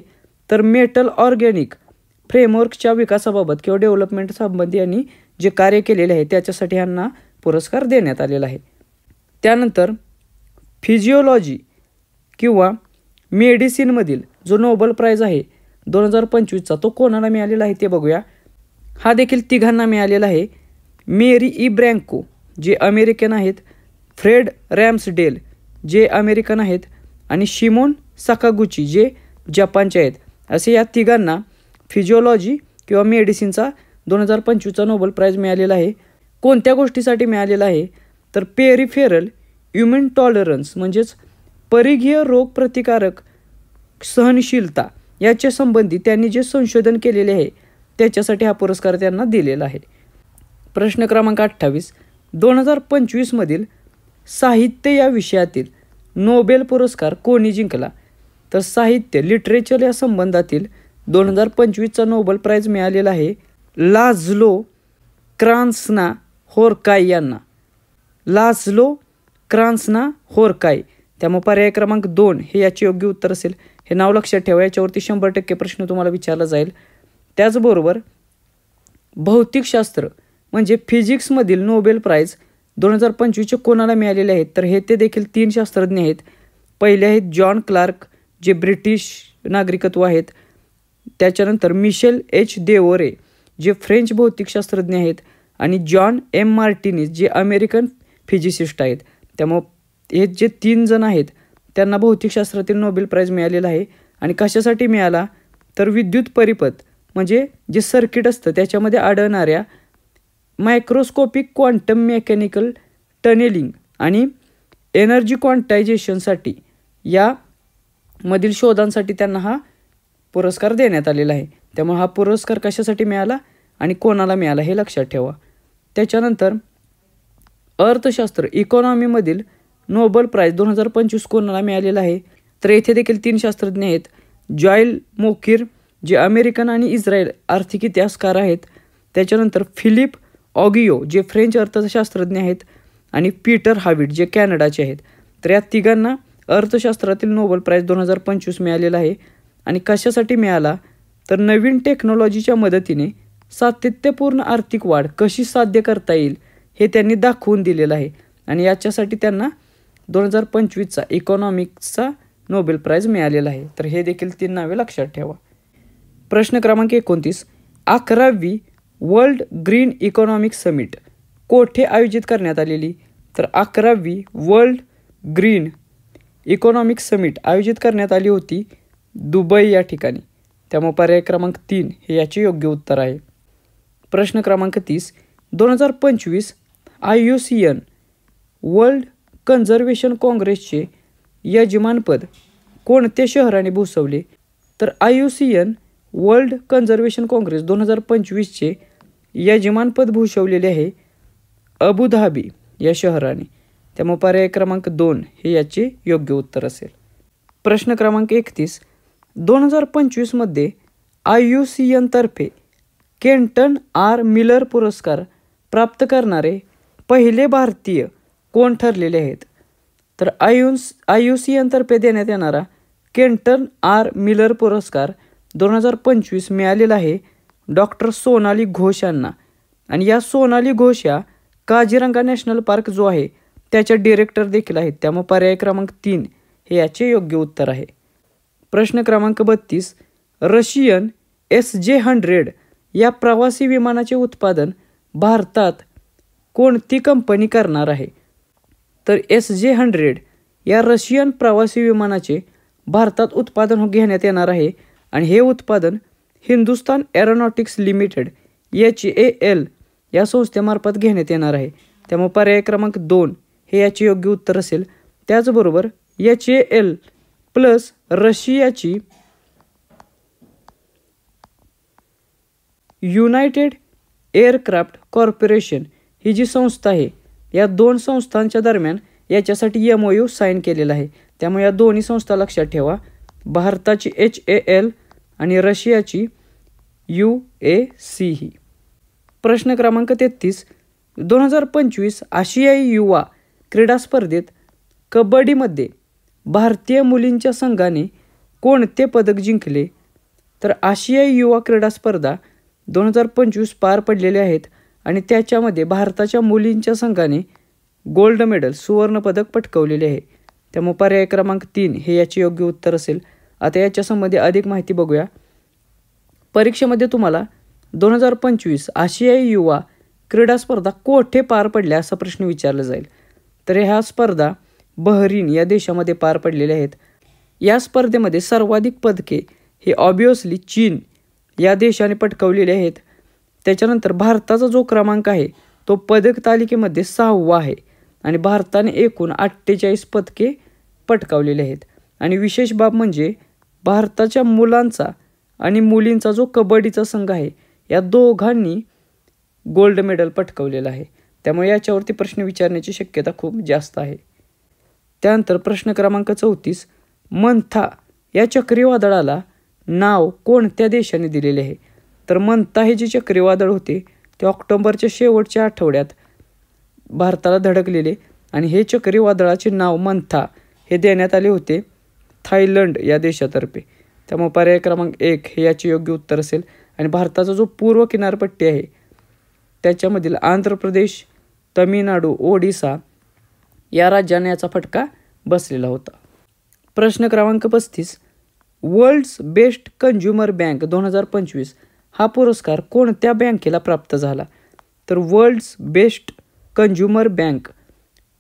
तर मेटल ऑर्गॅनिक फ्रेमवर्कच्या विकासाबाबत किंवा डेव्हलपमेंट संबंधी यांनी जे कार्य केलेले आहे त्याच्यासाठी यांना पुरस्कार देण्यात आलेला आहे. त्यानंतर फिजिओलॉजी किंवा मेडिसिनमधील जो नोबेल प्राईज आहे 2025चा तो कोणाला मिळालेला आहे ते बघूया. हा देखील तिघांना मिळालेला आहे. मेरी ई ब्रँको जे अमेरिकन आहेत, फ्रेड रॅम्सडेल जे अमेरिकन आहेत आणि शिमोन साकागुची जे जपानचे आहेत. असे या तिघांना फिजिओलॉजी किंवा मेडिसिनचा 2025चा नोबेल प्राईज मिळालेला आहे. कोणत्या गोष्टीसाठी मिळालेला आहे तर पेरिफेरल इम्युन टॉलरन्स म्हणजेच परिघीय रोगप्रतिकारक सहनशीलता याच्या संबंधी त्यांनी जे संशोधन केलेले आहे त्याच्यासाठी हा पुरस्कार त्यांना दिलेला आहे. प्रश्न क्रमांक 28 2025मधील साहित्य या विषयातील नोबेल पुरस्कार कोणी जिंकला तर साहित्य लिटरेचर या संबंधातील 2025चा नोबेल प्राईज मिळालेला आहे लाझलो क्रान्स्ना होर्काय यांना. लाझलो क्रान्स्ना होर्काय. त्यामुळे पर्याय क्रमांक 2 हे याचे योग्य उत्तर असेल. हे नाव लक्षात ठेवा. याच्यावरती 100% प्रश्न तुम्हाला विचारला जाईल. त्याचबरोबर भौतिकशास्त्र म्हणजे फिजिक्समधील नोबेल प्राईज 2025चे कोणाला मिळालेले आहेत तर हे ते देखील 3 शास्त्रज्ञ आहेत. पहिले आहेत जॉन क्लार्क जे ब्रिटिश नागरिकत्व आहेत. त्याच्यानंतर मिशेल एच देवोरे जे फ्रेंच भौतिकशास्त्रज्ञ आहेत आणि जॉन एम मार्टिनीज जे अमेरिकन फिजिसिस्ट आहेत. त्यामुळे हे जे 3 जण आहेत त्यांना भौतिकशास्त्रातील नोबेल प्राईज मिळालेला आहे. आणि कशासाठी मिळाला तर विद्युत परिपथ म्हणजे जे सर्किट असतं त्याच्यामध्ये आढळणाऱ्या मायक्रोस्कोपिक क्वांटम मेकॅनिकल टनेलिंग आणि एनर्जी क्वांटायझेशनसाठी यामधील शोधांसाठी त्यांना हा पुरस्कार देण्यात आलेला आहे. त्यामुळे हा पुरस्कार कशासाठी मिळाला आणि कोणाला मिळाला हे लक्षात ठेवा. त्याच्यानंतर अर्थशास्त्र इकॉनॉमीमधील नोबेल प्राईज 2025 कोणाला मिळालेला आहे तर येथे देखील 3 शास्त्रज्ञ आहेत. जॉयल मोकिर जे अमेरिकन आणि इस्रायल आर्थिक इतिहासकार आहेत. त्याच्यानंतर फिलिप ऑगियो जे फ्रेंच अर्थशास्त्रज्ञ आहेत आणि पीटर हाविट जे कॅनडाचे आहेत. तर या तिघांना अर्थशास्त्रातील नोबेल प्राईज 2025 मिळालेला आहे. आणि कशासाठी मिळाला तर नवीन टेक्नॉलॉजीच्या मदतीने सातत्यपूर्ण आर्थिक वाढ कशी साध्य करता येईल हे त्यांनी दाखवून दिलेलं आहे. आणि याच्यासाठी त्यांना 2025चा इकॉनॉमिक्सचा नोबेल प्राईज मिळालेला आहे. तर हे देखील 3 नावे लक्षात ठेवा. प्रश्न क्रमांक 29 11वी वर्ल्ड ग्रीन इकॉनॉमिक समिट कोठे आयोजित करण्यात आलेली तर 11वी वर्ल्ड ग्रीन इकॉनॉमिक समिट आयोजित करण्यात आली होती दुबई या ठिकाणी. त्यामुळे पर्याय क्रमांक 3 हे याचे योग्य उत्तर आहे. प्रश्न क्रमांक 30 2025 IUCN वर्ल्ड कन्झर्वेशन काँग्रेसचे यजमानपद कोणत्या शहराने भूषवले तर IUCN वर्ल्ड कन्झर्वेशन काँग्रेस 2025चे यजमानपद भूषवलेले आहे अबुधाबी या शहराने. त्यामुळे पर्याय क्रमांक 2 हे याचे योग्य उत्तर असेल. प्रश्न क्रमांक 31 2025मध्ये IUCN तर्फे केंटन आर मिलर पुरस्कार प्राप्त करणारे पहिले भारतीय कोण ठरलेले आहेत? तर IUCN तर्फे देण्यात येणारा केंटन आर मिलर पुरस्कार 2025 मिळालेला आहे डॉक्टर सोनाली घोष यांना. आणि या सोनाली घोष या काझीरंगा नॅशनल पार्क जो आहे त्याच्या डिरेक्टर देखील आहेत. त्यामुळे पर्याय क्रमांक 3 हे याचे योग्य उत्तर आहे. प्रश्न क्रमांक 32, रशियन SJ-100 या प्रवासी विमानाचे उत्पादन भारतात कोणती कंपनी करणार आहे? तर SJ-100 या रशियन प्रवासी विमानाचे भारतात उत्पादन घेण्यात येणार आहे आणि हे उत्पादन हिंदुस्तान एरोनॉटिक्स लिमिटेड HAL या संस्थेमार्फत घेण्यात येणार आहे. त्यामुळे पर्याय क्रमांक 2 हे याचे योग्य उत्तर असेल. त्याचबरोबर HAL प्लस रशियाची युनायटेड एअरक्राफ्ट कॉर्पोरेशन ही जी संस्था आहे या दोन संस्थांच्या दरम्यान याच्यासाठी MOU साईन केलेला आहे. त्यामुळे या दोन्ही संस्था लक्षात ठेवा, भारताची HAL आणि रशियाची UAC ही. प्रश्न क्रमांक 33, 2025 आशियाई युवा क्रीडा स्पर्धेत कबड्डीमध्ये भारतीय मुलींच्या संघाने कोणते पदक जिंकले? तर आशियाई युवा क्रीडा स्पर्धा 2025 पार पडलेले आहेत आणि त्याच्यामध्ये भारताच्या मुलींच्या संघाने गोल्ड मेडल सुवर्ण पदक पटकावलेले आहे. त्यामुळे पर्याय क्रमांक 3 हे याचे योग्य उत्तर असेल. आता याच्यासंबंधी अधिक माहिती बघूया. परीक्षेमध्ये तुम्हाला 2025 आशियाई युवा क्रीडा स्पर्धा कोठे पार पडल्या असा प्रश्न विचारला जाईल. तर ह्या स्पर्धा बहरीन या देशामध्ये पार पडलेल्या आहेत. या स्पर्धेमध्ये सर्वाधिक पदके हे ऑब्वियसली चीन या देशाने पटकावलेले आहेत. त्याच्यानंतर भारताचा जो क्रमांक आहे तो पदक तालिकेमध्ये 6वा आहे आणि भारताने एकूण 48 पदके पटकावलेले आहेत. आणि विशेष बाब म्हणजे भारताच्या मुलांचा आणि मुलींचा जो कबड्डीचा संघ आहे या दोघांनी गोल्ड मेडल पटकावलेलं आहे. त्यामुळे याच्यावरती प्रश्न विचारण्याची शक्यता खूप जास्त आहे. त्यानंतर प्रश्न क्रमांक 34, मंथा या चक्रीवादळाला नाव कोणत्या देशाने दिलेले आहे? तर मंथा हे जे चक्रीवादळ होते ते ऑक्टोबरच्या शेवटच्या आठवड्यात भारताला धडकलेले आणि हे चक्रीवादळाचे नाव मंथा हे देण्यात आले होते थायलंड या देशातर्फे. त्यामुळे पर्याय क्रमांक 1 हे याचे योग्य उत्तर असेल. आणि भारताचा जो पूर्व किनारपट्टी आहे त्याच्यामधील आंध्र प्रदेश, तमिळनाडू, ओडिसा या राज्यांना याचा फटका बसलेला होता. प्रश्न क्रमांक 35, वर्ल्ड्स बेस्ट कंझ्युमर बँक 2025 हा पुरस्कार कोणत्या बँकेला प्राप्त झाला? तर वर्ल्ड्स बेस्ट कंझ्युमर बँक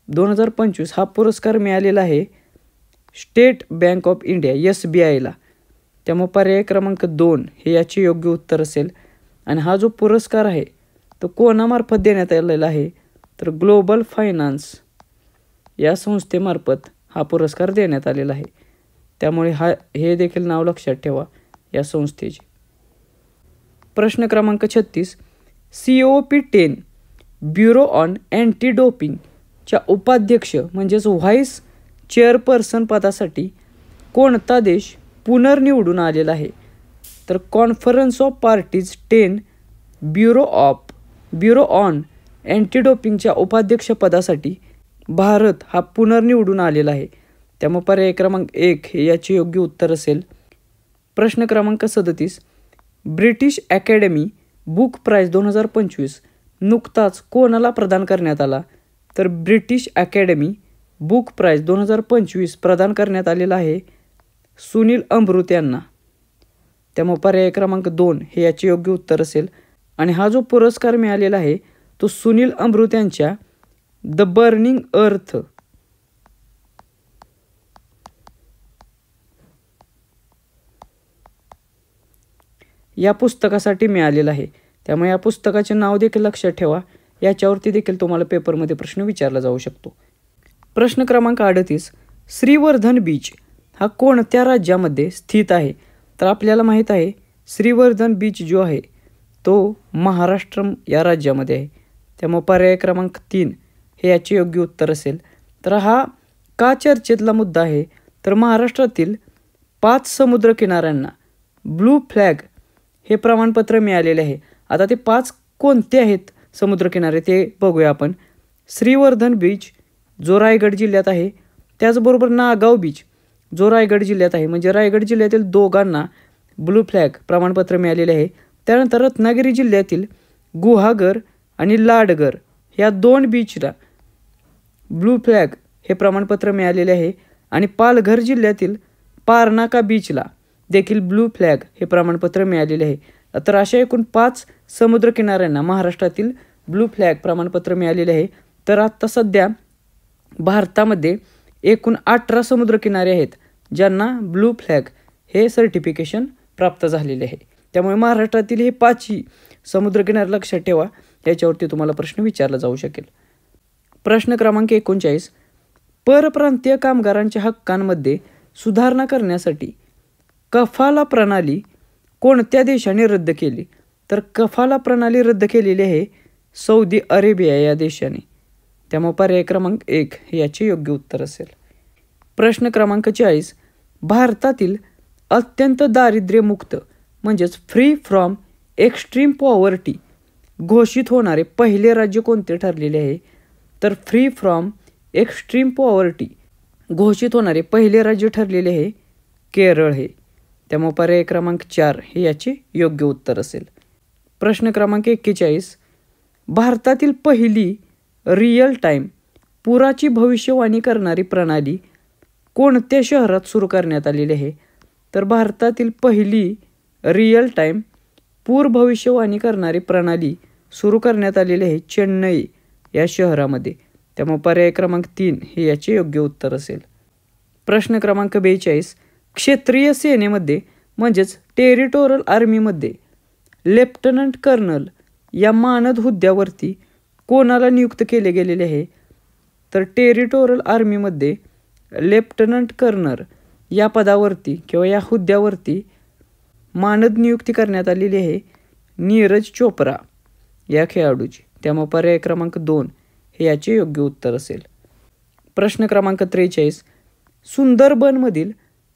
2025 हा पुरस्कार मिळालेला आहे स्टेट बँक ऑफ इंडिया SBIला. त्यामुळे पर्याय क्रमांक 2 हे याचे योग्य उत्तर असेल. आणि हा जो पुरस्कार आहे तो कोणामार्फत देण्यात आलेला आहे? तर ग्लोबल फायनान्स या संस्थेमार्फत हा पुरस्कार देण्यात आलेला आहे. त्यामुळे हे देखील नाव लक्षात ठेवा या संस्थेचे. प्रश्न क्रमांक 36, COP10 ब्युरो ऑन अँटी डोपिंगच्या उपाध्यक्ष म्हणजेच व्हाईस चेअरपर्सन पदासाठी कोणता देश पुनर्निवडून आलेला आहे? तर Conference of Parties 10 bureau on anti डोपिंगच्या उपाध्यक्षपदासाठी भारत हा पुनर्निवडून आलेला आहे. त्यामुळे पर्याय क्रमांक 1 हे याचे योग्य उत्तर असेल. प्रश्न क्रमांक 37, ब्रिटिश अकॅडमी बुक प्राइज 2025 नुकताच कोणाला प्रदान करण्यात आला? तर ब्रिटिश अकॅडमी बुक प्राइज 2025 प्रदान करण्यात आलेला आहे सुनील अमृत यांना. त्यामुळे पर्याय क्रमांक 2 हे याचे योग्य उत्तर असेल. आणि हा जो पुरस्कार मिळालेला आहे तो सुनील अमृत यांच्या द बर्निंग अर्थ या पुस्तकासाठी मिळालेला आहे. त्यामुळे या पुस्तकाचे नाव देखील लक्षात ठेवा. याच्यावरती देखील तुम्हाला पेपरमध्ये प्रश्न विचारला जाऊ शकतो. प्रश्न क्रमांक 38, श्रीवर्धन बीच हा कोणत्या राज्यामध्ये स्थित आहे? तर आपल्याला माहीत आहे श्रीवर्धन बीच जो आहे तो महाराष्ट्र या राज्यामध्ये आहे. त्यामुळे पर्याय क्रमांक 3 हे याचे योग्य उत्तर असेल. तर हा का चर्चेतला मुद्दा आहे? तर महाराष्ट्रातील 5 समुद्र किनाऱ्यांना ब्लू फ्लॅग हे प्रमाणपत्र मिळालेले आहे आता ते 5 कोणते आहेत समुद्रकिनारे ते बघूया आपण. श्रीवर्धन बीच जो रायगड जिल्ह्यात आहे, त्याचबरोबर नागाव बीच जो रायगड जिल्ह्यात आहे, म्हणजे रायगड जिल्ह्यातील दोघांना ब्लू फ्लॅग प्रमाणपत्र मिळालेले आहे. त्यानंतर रत्नागिरी जिल्ह्यातील गुहागर आणि लाडगर ह्या 2 बीचला ब्लू फ्लॅग हे प्रमाणपत्र मिळालेले आहे. आणि पालघर जिल्ह्यातील पारनाका बीचला देखील ब्लू फ्लॅग हे प्रमाणपत्र मिळालेले आहे. तर अशा एकूण 5 समुद्रकिनाऱ्यांना महाराष्ट्रातील ब्लू फ्लॅग प्रमाणपत्र मिळालेले आहे. तर आत्ता सध्या भारतामध्ये एकूण 18 समुद्रकिनारे आहेत ज्यांना ब्लू फ्लॅग हे सर्टिफिकेशन प्राप्त झालेले आहे. त्यामुळे महाराष्ट्रातील हे 5ही समुद्रकिनारे लक्षात ठेवा, याच्यावरती तुम्हाला प्रश्न विचारला जाऊ शकेल. प्रश्न क्रमांक 39. परप्रांतीय कामगारांच्या हक्कांमध्ये सुधारणा करण्यासाठी कफाला प्रणाली कोणत्या देशाने रद्द केली? तर कफाला प्रणाली रद्द केलेली आहे सौदी अरेबिया या देशाने. त्यामुळे पर्याय क्रमांक 1 हे याचे योग्य उत्तर असेल. प्रश्न क्रमांक 40. भारतातील अत्यंत दारिद्र्यमुक्त म्हणजेच फ्री फ्रॉम एक्स्ट्रीम पॉवर्टी घोषित होणारे पहिले राज्य कोणते ठरलेले आहे? तर फ्री फ्रॉम एक्स्ट्रीम पॉवर्टी घोषित होणारे पहिले राज्य ठरलेले आहे केरळ हे. त्यामुळे पर्याय क्रमांक 4 हे याचे योग्य उत्तर असेल. प्रश्न क्रमांक 41. भारतातील पहिली रिअल टाईम पुराची भविष्यवाणी करणारी प्रणाली कोणत्या शहरात सुरू करण्यात आलेली आहे? तर भारतातील पहिली रिअल टाईम पूर भविष्यवाणी करणारी प्रणाली सुरू करण्यात आलेली आहे चेन्नई या शहरामध्ये. त्यामुळे पर्याय क्रमांक 3 हे याचे योग्य उत्तर असेल. प्रश्न क्रमांक 42. क्षेत्रीय सेनेमध्ये म्हणजेच टेरिटोरल आर्मीमध्ये लेफ्टनंट कर्नल या मानद हुद्द्यावरती कोणाला नियुक्त केले गेलेले आहे? तर टेरिटोरल आर्मीमध्ये लेफ्टनंट कर्नल या पदावरती किंवा या हुद्द्यावरती मानद नियुक्ती करण्यात आलेली आहे नीरज चोप्रा या खेळाडूची. त्यामुळे पर्याय क्रमांक 2 हे याचे योग्य उत्तर असेल. प्रश्न क्रमांक 43. सुंदरबनमधील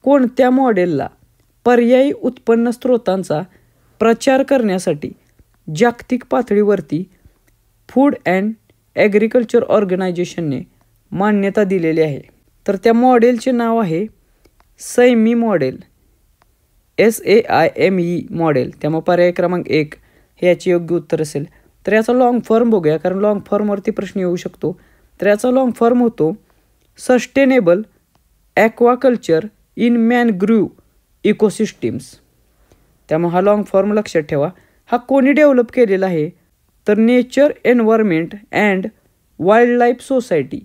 कोणत्या मॉडेलला पर्यायी उत्पन्न स्रोतांचा प्रचार करण्यासाठी जागतिक पातळीवरती फूड अँड ॲग्रिकल्चर ऑर्गनायझेशनने मान्यता दिलेली आहे? तर त्या मॉडेलचे नाव आहे सैमी मॉडेल, SAIME मॉडेल. त्यामुळे पर्याय क्रमांक 1 हे याचे योग्य उत्तर असेल. तर याचा लॉंग फॉर्म बघूया, कारण लॉंग फॉर्मवरती प्रश्न येऊ शकतो. तर याचा लॉंग फॉर्म होतो सस्टेनेबल ॲक्वाकल्चर इन मॅनग्रूव्ह इकोसिस्टीम्स. त्यामुळे हा लॉंग फॉर्म लक्षात ठेवा. हा कोणी डेव्हलप केलेला आहे? तर nature environment and wild life society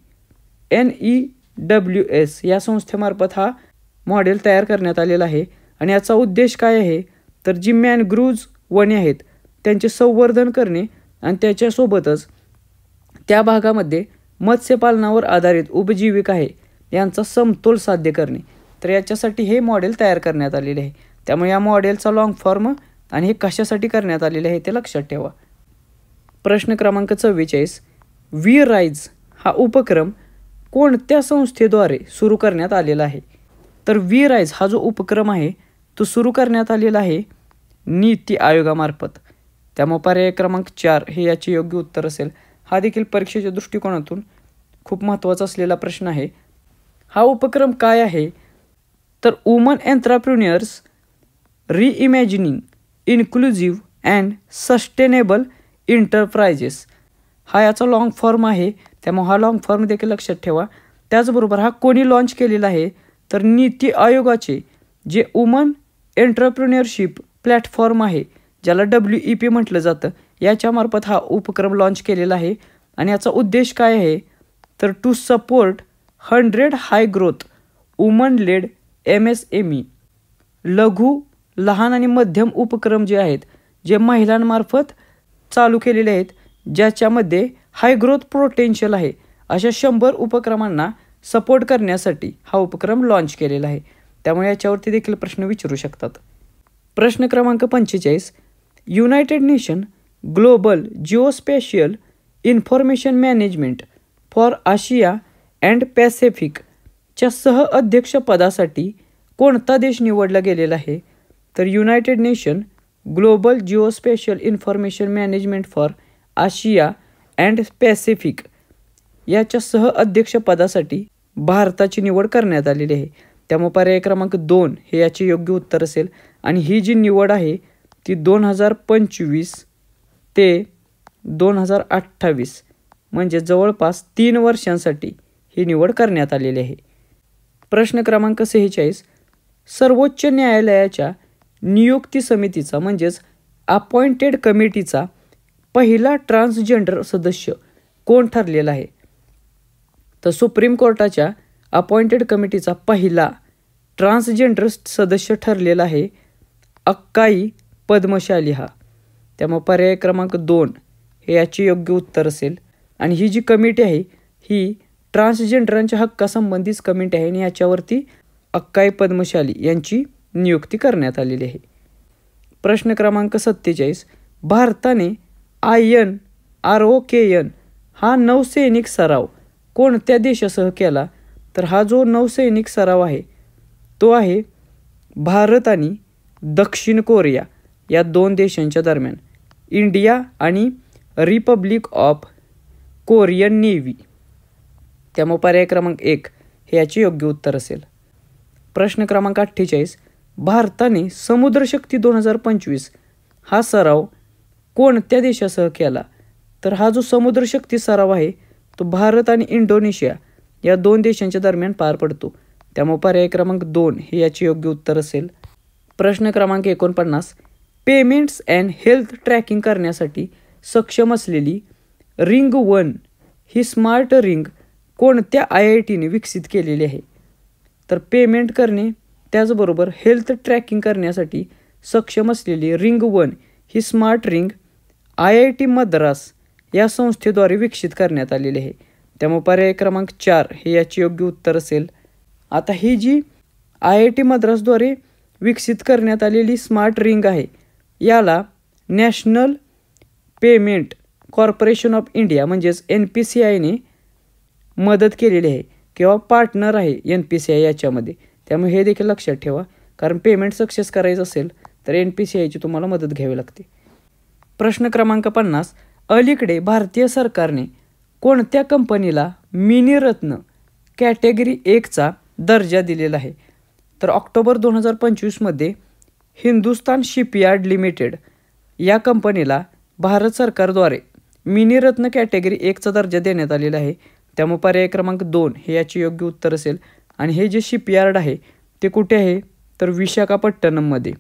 NEWS या संस्थेमार्फत हा मॉडेल तयार करण्यात आलेला आहे. आणि याचा उद्देश काय आहे? तर जी मॅनग्रूव्ज वने आहेत त्यांचे संवर्धन करणे आणि त्याच्यासोबतच त्या भागामध्ये मत्स्यपालनावर आधारित उपजीविका आहे यांचा समतोल साध्य करणे. तर याच्यासाठी हे मॉडेल तयार करण्यात आलेले आहे. त्यामुळे या मॉडेलचा लॉंग फॉर्म आणि हे कशासाठी करण्यात आलेले आहे ते लक्षात ठेवा. प्रश्न क्रमांक 44. वी राईज हा उपक्रम कोणत्या संस्थेद्वारे सुरू करण्यात आलेला आहे? तर वी राईज हा जो उपक्रम आहे तो सुरू करण्यात आलेला आहे नीती आयोगामार्फत. त्यामुळे पर्याय क्रमांक 4 हे याचे योग्य उत्तर असेल. हा देखील परीक्षेच्या दृष्टिकोनातून खूप महत्त्वाचा असलेला प्रश्न आहे. हा उपक्रम काय आहे? तर woman entrepreneurs reimagining inclusive and sustainable enterprises हा याचा लॉंग फॉर्म आहे. त्यामुळे हा लॉंग फॉर्म देखील लक्षात ठेवा. त्याचबरोबर हा कोणी लॉन्च केलेला आहे? तर नीती आयोगाचे जे वुमन एंटरप्रेन्युअरशिप प्लॅटफॉर्म आहे ज्याला WEP म्हटलं जातं, याच्यामार्फत हा उपक्रम लॉन्च केलेला आहे. आणि याचा उद्देश काय आहे? तर to support 100 high growth woman led MSME लघु, लहान आणि मध्यम उपक्रम जे आहेत जे महिलांमार्फत चालू केलेले आहेत ज्याच्यामध्ये हाय ग्रोथ पोटेन्शियल आहे, अशा 100 उपक्रमांना सपोर्ट करण्यासाठी हा उपक्रम लॉन्च केलेला आहे. त्यामुळे याच्यावरती देखील प्रश्न विचारू शकतात. प्रश्न क्रमांक 45. United Nation Global Geospatial Information Management for Asia and पॅसिफिकच्या सहअध्यक्षपदासाठी कोणता देश निवडला गेलेला आहे? तर United Nation Global Geospatial Information Management for Asia and Pacific याच्या सह अध्यक्षपदासाठी भारताची निवड करण्यात आलेली आहे. त्यामुळे पर्याय क्रमांक 2 हे याचे योग्य उत्तर असेल. आणि ही जी निवड आहे ती 2025 ते 2028 म्हणजे जवळपास 3 वर्षांसाठी ही निवड करण्यात आलेली आहे. प्रश्न क्रमांक 46 सर्वोच्च न्यायालयाच्या नियुक्ती समितीचा म्हणजेच अपॉइंटेड कमिटीचा पहिला ट्रान्सजेंडर सदस्य कोण ठरलेला आहे? तर सुप्रीम कोर्टाच्या अपॉइंटेड कमिटीचा पहिला ट्रान्सजेंडर सदस्य ठरलेला आहे अक्काई पद्मशाली हा. त्यामुळे पर्याय क्रमांक 2 हे याचे योग्य उत्तर असेल. आणि ही जी कमिटी आहे ही ट्रान्सजेंडरांच्या हक्कासंबंधीच कमिटी आहे आणि याच्यावरती अक्काई पद्मशाली यांची नियुक्ती करण्यात आलेली आहे. प्रश्न क्रमांक 47 भारताने INROKN हा नौसैनिक सराव कोणत्या देशासह केला? तर हा जो नौसैनिक सराव आहे तो आहे भारत आणि दक्षिण कोरिया या 2 देशांच्या दरम्यान. इंडिया आणि रिपब्लिक ऑफ कोरियन नेव्ही. त्यामुळे पर्याय क्रमांक 1 हे याचे योग्य उत्तर असेल. प्रश्न क्रमांक 48 भारताने समुद्रशक्ती 2025 हा सराव कोणत्या देशासह केला? तर हा जो समुद्रशक्ती सराव आहे तो भारत आणि इंडोनेशिया या 2 देशांच्या दरम्यान पार पडतो. त्यामुळे पर्याय क्रमांक 2 हे याचे योग्य उत्तर असेल. प्रश्न क्रमांक 49 पेमेंट्स अँड हेल्थ ट्रॅकिंग करण्यासाठी सक्षम असलेली रिंग 1 ही स्मार्ट रिंग कोणत्या IITने विकसित केलेली आहे? तर पेमेंट करणे त्याचबरोबर हेल्थ ट्रॅकिंग करण्यासाठी सक्षम असलेली रिंग 1 ही स्मार्ट रिंग IIT मद्रास या संस्थेद्वारे विकसित करण्यात आलेली आहे. त्यामुळे पर्याय क्रमांक 4 हे याचे योग्य उत्तर असेल. आता ही जी IIT मद्रासद्वारे विकसित करण्यात आलेली स्मार्ट रिंग आहे याला national payment corporation of India म्हणजेच NPCIने मदत केलेली आहे किंवा पार्टनर आहे NPCI याच्यामध्ये. त्यामुळे हे देखील लक्षात ठेवा, कारण पेमेंट सक्सेस करायचं असेल तर NPCIची तुम्हाला मदत घ्यावी लागते. प्रश्न क्रमांक 50 अलीकडे भारतीय सरकारने कोणत्या कंपनीला मिनीरत्न कॅटेगरी 1चा दर्जा दिलेला आहे? तर ऑक्टोबर 2025 मध्ये हिंदुस्तान शिपयार्ड लिमिटेड या कंपनीला भारत सरकारद्वारे मिनीरत्न कॅटेगरी 1चा दर्जा देण्यात आलेला आहे. त्यामुळे पर्याय क्रमांक 2 हे याचे योग्य उत्तर असेल. आणि हे जे शिपयार्ड आहे ते कुठे आहे? तर विशाखापट्टणममध्ये.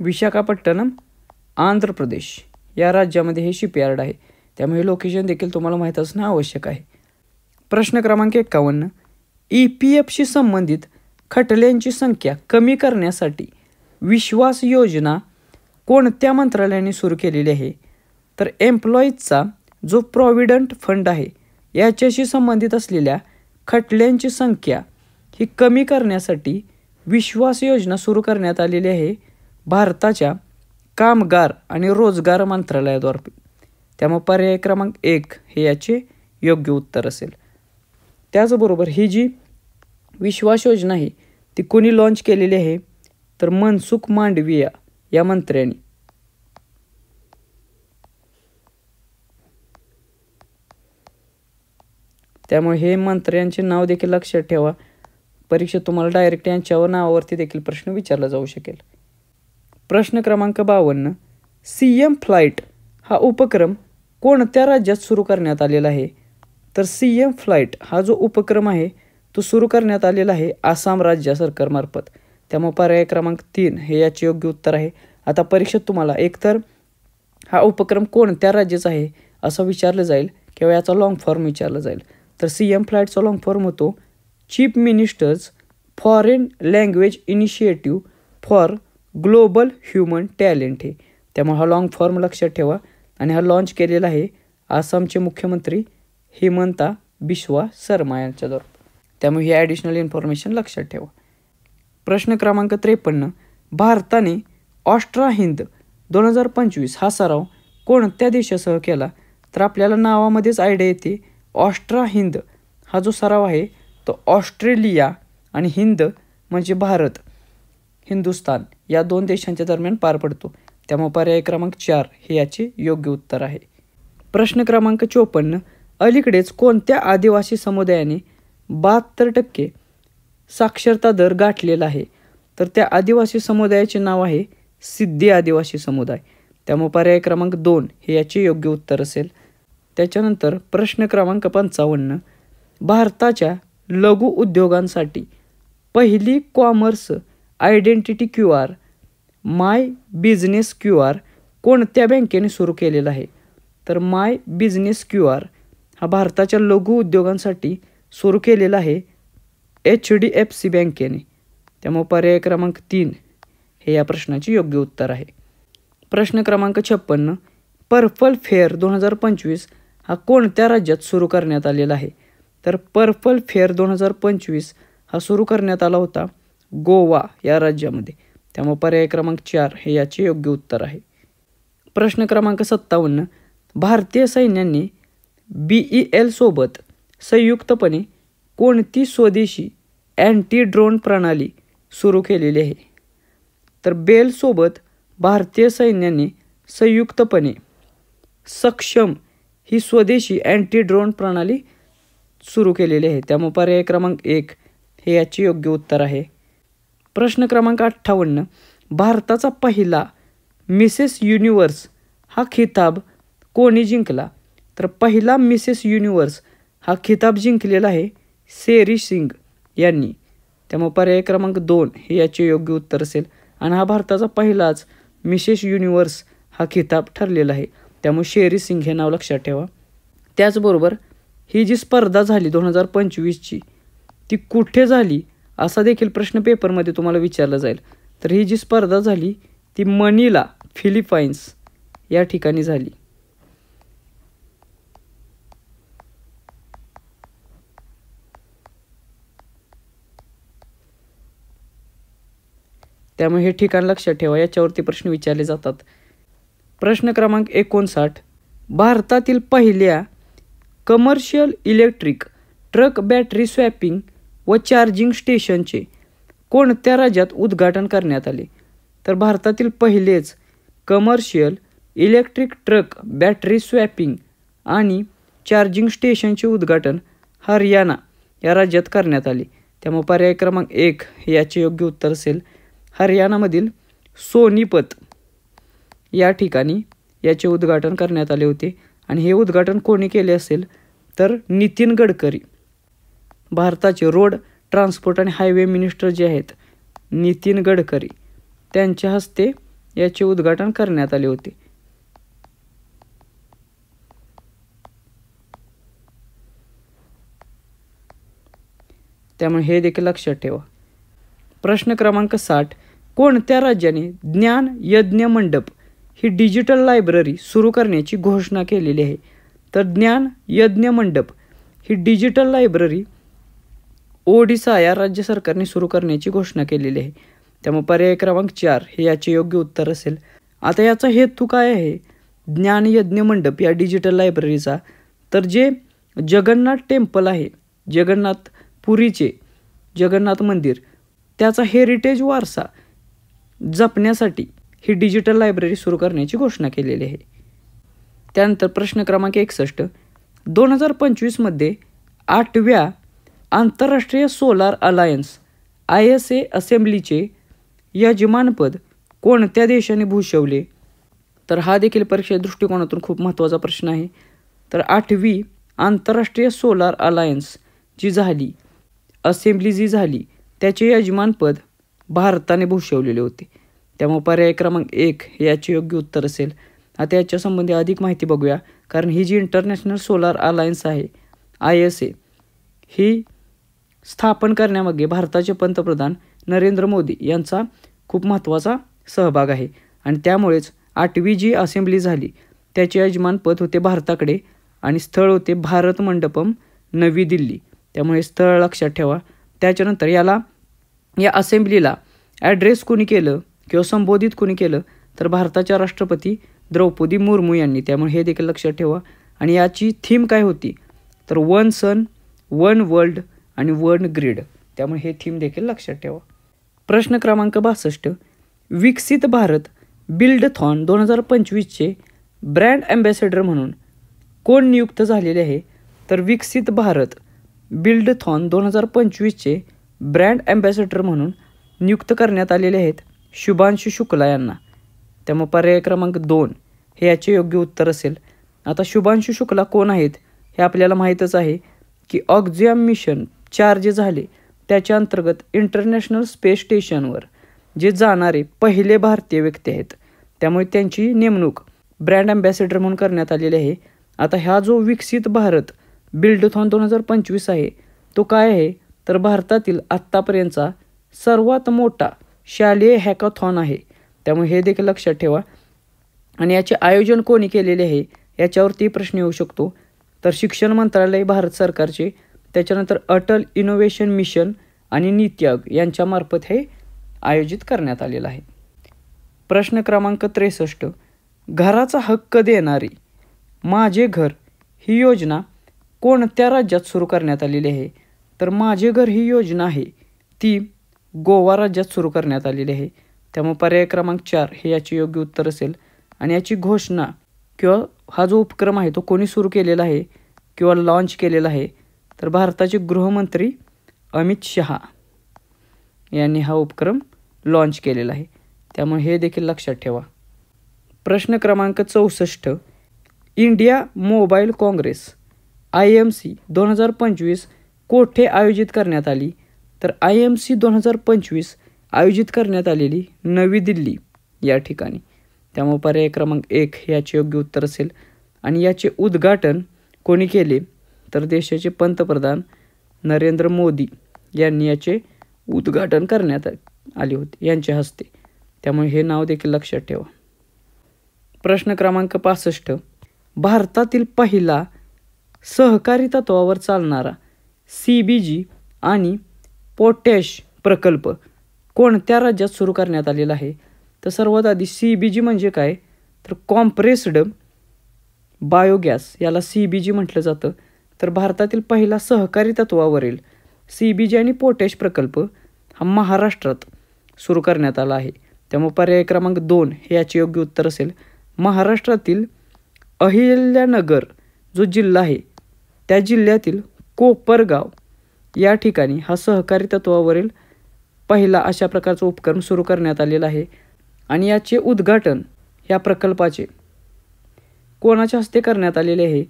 विशाखापट्टणम आंध्र प्रदेश या राज्यामध्ये हे शिपयार्ड आहे. त्यामुळे लोकेशन देखील तुम्हाला माहीत असणं आवश्यक आहे. प्रश्न क्रमांक 51 EPFशी संबंधित खटल्यांची संख्या कमी करण्यासाठी विश्वास योजना कोणत्या मंत्रालयाने सुरू केलेली आहे? तर एम्प्लॉईजचा जो प्रॉव्हिडंट फंड आहे याच्याशी संबंधित असलेल्या खटल्यांची संख्या ही कमी करण्यासाठी विश्वास योजना सुरू करण्यात आलेली आहे भारताच्या कामगार आणि रोजगार मंत्रालयाद्वारे. त्यामुळे पर्याय क्रमांक 1 हे याचे योग्य उत्तर असेल. त्याचबरोबर ही जी विश्वास योजना आहे ती कोणी लॉन्च केलेली आहे? तर मनसुख मांडविया या मंत्र्यांनी. त्यामुळे हे मंत्र्यांचे नाव देखील लक्षात ठेवा. परीक्षेत तुम्हाला डायरेक्ट यांच्यावर नावावरती देखील प्रश्न विचारला जाऊ शकेल. प्रश्न क्रमांक 52 CM फ्लाईट हा उपक्रम कोणत्या राज्यात सुरू करण्यात आलेला आहे? तर CM फ्लाईट हा जो उपक्रम आहे तो सुरू करण्यात आलेला आहे आसाम राज्य सरकारमार्फत. त्यामुळे पर्याय क्रमांक 3 हे याचे योग्य उत्तर आहे. आता परीक्षेत तुम्हाला एकतर हा उपक्रम कोणत्या राज्याचा आहे असं विचारलं जाईल किंवा याचा लॉंग फॉर्म विचारला जाईल. तर CM फ्लाईटचा लॉंग फॉर्म होतो chief ministers foreign language initiative for global human talent हे. त्यामुळे हा लॉंग फॉर्म लक्षात ठेवा. आणि हा लॉन्च केलेला आहे आसामचे मुख्यमंत्री हिमंता बिस्वा शर्मा यांच्याद्वारे. त्यामुळे ही ॲडिशनल इन्फॉर्मेशन लक्षात ठेवा. प्रश्न क्रमांक 53 भारताने ऑस्ट्रा हिंद 2025 हा सराव कोणत्या देशासह केला? तर आपल्याला नावामध्येच आयडिया येते ऑस्ट्रा हिंद हा जो सराव आहे तो ऑस्ट्रेलिया आणि हिंद म्हणजे भारत, हिंदुस्थान या 2 देशांच्या दरम्यान पार पडतो. त्यामुळे पर्याय क्रमांक 4 हे याचे योग्य उत्तर आहे. प्रश्न क्रमांक 54. अलीकडेच कोणत्या आदिवासी समुदायाने 72% साक्षरता दर गाठलेला आहे? तर त्या आदिवासी समुदायाचे नाव आहे सिद्धी आदिवासी समुदाय. त्यामुळे पर्याय क्रमांक 2 हे याचे योग्य उत्तर असेल. त्याच्यानंतर प्रश्न क्रमांक 55. भारताच्या लघु उद्योगांसाठी पहिली कॉमर्स आयडेंटिटी QR माय बिझनेस QR कोणत्या बँकेने सुरू केलेला आहे? तर माय बिझनेस QR हा भारताच्या लघु उद्योगांसाठी सुरू केलेला आहे HDFC बँकेने. त्यामुळे पर्याय क्रमांक 3 हे या प्रश्नाचे योग्य उत्तर आहे. प्रश्न क्रमांक 56. पर्पल फेअर 2025 हा कोणत्या राज्यात सुरू करण्यात आलेला आहे? तर पर्पल फेअर 2025 हा सुरू करण्यात आला होता गोवा या राज्यामध्ये. त्यामुळे पर्याय क्रमांक 4 हे याचे योग्य उत्तर आहे. प्रश्न क्रमांक 57. भारतीय सैन्याने BEL सोबत संयुक्तपणे कोणती स्वदेशी अँटी ड्रोन प्रणाली सुरू केलेली आहे? तर बेल सोबत भारतीय सैन्याने संयुक्तपणे सक्षम ही स्वदेशी अँटी ड्रोन प्रणाली सुरू केलेली आहे. त्यामुळे पर्याय क्रमांक 1 हे याचे योग्य उत्तर आहे. प्रश्न क्रमांक 58. भारताचा पहिला मिसेस युनिव्हर्स हा खिताब कोणी जिंकला? तर पहिला मिसेस युनिव्हर्स हा खिताब जिंकलेला आहे शेरी सिंग यांनी. त्यामुळे पर्याय क्रमांक 2 हे याचे योग्य उत्तर असेल. आणि हा भारताचा पहिलाच मिसेस युनिव्हर्स हा खिताब ठरलेला आहे. त्यामुळे शेरी सिंग हे नाव लक्षात ठेवा. त्याचबरोबर ही जी स्पर्धा झाली 2025ची ती कुठे झाली असा देखील प्रश्न पेपरमध्ये तुम्हाला विचारला जाईल. तर ही जी स्पर्धा झाली ती मनिला फिलिपाईन्स या ठिकाणी झाली. त्यामुळे हे ठिकाण लक्षात ठेवा, याच्यावरती प्रश्न विचारले जातात. प्रश्न क्रमांक 59. भारतातील पहिल्या commercial electric truck battery swapping व चार्जिंग स्टेशनचे कोणत्या राज्यात उद्घाटन करण्यात आले? तर भारतातील पहिलेच commercial electric truck battery swapping आणि चार्जिंग स्टेशनचे उद्घाटन हरियाणा या राज्यात करण्यात आले. त्यामुळे पर्याय क्रमांक 1 हे याचे योग्य उत्तर असेल. हरियाणामधील सोनीपत या ठिकाणी याचे उद्घाटन करण्यात आले होते. आणि हे उद्घाटन कोणी केले असेल तर नितीन गडकरी, भारताचे रोड ट्रान्सपोर्ट आणि हायवे मिनिस्टर जे आहेत नितीन गडकरी, त्यांच्या हस्ते याचे उद्घाटन करण्यात आले होते. त्यामुळे हे देखील लक्षात ठेवा. प्रश्न क्रमांक 60. कोणत्या राज्याने ज्ञान यज्ञ मंडप ही डिजिटल लायब्ररी सुरू करण्याची घोषणा केलेली आहे? तर ज्ञान यज्ञ मंडप ही डिजिटल लायब्ररी ओडिसा या राज्य सरकारने सुरू करण्याची घोषणा केलेली आहे. त्यामुळे पर्याय क्रमांक 4 हे याचे योग्य उत्तर असेल. आता याचा हेतू काय आहे ज्ञान यज्ञ मंडप या डिजिटल लायब्ररीचा? तर जे जगन्नाथ टेम्पल आहे, जगन्नाथपुरीचे जगन्नाथ मंदिर, त्याचा हेरिटेज वारसा जपण्यासाठी ही डिजिटल लायब्ररी सुरू करण्याची घोषणा केलेली आहे. त्यानंतर प्रश्न क्रमांक 61. 2025मध्ये 8व्या आंतरराष्ट्रीय सोलार अलायन्स ISA असेंब्लीचे यजमानपद कोणत्या देशाने भूषवले? तर हा देखील परीक्षा दृष्टिकोनातून खूप महत्त्वाचा प्रश्न आहे. तर 8वी आंतरराष्ट्रीय सोलार अलायन्स जी झाली, असेंब्ली जी झाली, त्याचे यजमानपद भारताने भूषवलेले होते. त्यामुळे पर्याय क्रमांक 1 हे याचे योग्य उत्तर असेल. आता याच्या संबंधी अधिक माहिती बघूया. कारण ही जी इंटरनॅशनल सोलार अलायन्स आहे ISA ही स्थापन करण्यामागे भारताचे पंतप्रधान नरेंद्र मोदी यांचा खूप महत्त्वाचा सहभाग आहे. आणि त्यामुळेच 8वी जी असेंब्ली झाली त्याचे यजमानपद होते भारताकडे आणि स्थळ होते भारत मंडपम नवी दिल्ली. त्यामुळे स्थळ लक्षात ठेवा. त्याच्यानंतर या असेंब्लीला ॲड्रेस कोणी केलं किंवा संबोधित कोणी केलं तर भारताच्या राष्ट्रपती द्रौपदी मुर्मू यांनी. त्यामुळे हे देखील लक्षात ठेवा. आणि याची थीम काय होती तर वन सन वन वर्ल्ड आणि वन ग्रीड. त्यामुळे हे थीम देखील लक्षात ठेवा. प्रश्न क्रमांक 62. विकसित भारत बिल्डथॉन 2025चे ब्रँड ॲम्बॅसेडर म्हणून कोण नियुक्त झालेले आहे? तर विकसित भारत बिल्डथॉन 2025चे ब्रँड ॲम्बॅसेडर म्हणून नियुक्त करण्यात आलेले आहेत शुभांशु शुक्ला यांना. त्यामुळे पर्याय क्रमांक 2 हे याचे योग्य उत्तर असेल. आता शुभांशु शुक्ला कोण आहेत हे आपल्याला माहीतच आहे की ऑक्झियम मिशन 4 जे झाले त्याच्या अंतर्गत इंटरनॅशनल स्पेस स्टेशनवर जे जाणारे पहिले भारतीय व्यक्ती आहेत. त्यामुळे त्यांची नेमणूक ब्रँड ॲम्बॅसेडर म्हणून करण्यात आलेली आहे. आता हा जो विकसित भारत बिल्डथॉन 2025 आहे तो काय आहे? तर भारतातील आत्तापर्यंतचा सर्वात मोठा शालेय हॅकाथॉन आहे. त्यामुळे हे देखील लक्षात ठेवा. आणि याचे आयोजन कोणी केलेले आहे याच्यावरती प्रश्न येऊ शकतो. तर शिक्षण मंत्रालय भारत सरकारचे, त्याच्यानंतर अटल इनोव्हेशन मिशन आणि नीती आयोग यांच्यामार्फत हे आयोजित करण्यात आलेलं आहे. प्रश्न क्रमांक 63. घराचा हक्क देणारी माझे घर ही योजना कोणत्या राज्यात सुरू करण्यात आलेली आहे? तर माझे घर ही योजना आहे ती गोवा राज्यात सुरू करण्यात आलेली आहे. त्यामुळे पर्याय क्रमांक 4 हे याचे योग्य उत्तर असेल. आणि याची घोषणा किंवा हा जो उपक्रम आहे तो कोणी सुरू केलेला आहे किंवा लॉन्च केलेला आहे? तर भारताचे गृहमंत्री अमित शहा यांनी हा उपक्रम लॉन्च केलेला आहे. त्यामुळे हे देखील लक्षात ठेवा. प्रश्न क्रमांक 64. इंडिया मोबाईल काँग्रेस IMC 2025 कोठे आयोजित करण्यात आली? तर IMC 2025 आयोजित करण्यात आलेली नवी दिल्ली या ठिकाणी. त्यामुळे पर्याय क्रमांक 1 हे याचे योग्य उत्तर असेल. आणि याचे उद्घाटन कोणी केले? तर देशाचे पंतप्रधान नरेंद्र मोदी यांनी याचे उद्घाटन करण्यात आले होते यांच्या हस्ते. त्यामुळे हे नाव देखील लक्षात ठेवा. प्रश्न क्रमांक 65. भारतातील पहिला सहकारी तत्वावर चालणारा CBG आणि पोटॅश प्रकल्प कोणत्या राज्यात सुरू करण्यात आलेला आहे? तर सर्वात आधी CBG म्हणजे काय? तर कॉम्प्रेस्ड बायोगॅस याला CBG म्हटलं जातं. तर भारतातील पहिला सहकारी तत्वावरील CBG आणि पोटॅश प्रकल्प हा महाराष्ट्रात सुरू करण्यात आला आहे. त्यामुळे पर्याय क्रमांक 2 हे याचे योग्य उत्तर असेल. महाराष्ट्रातील अहिल्यानगर जो जिल्हा आहे त्या जिल्ह्यातील कोपरगाव या ठिकाणी हा सहकारी तत्वावरील पहिला अशा प्रकारचा उपक्रम सुरू करण्यात आलेला आहे. आणि याचे उद्घाटन या प्रकल्पाचे कोणाच्या हस्ते करण्यात आलेले आहे?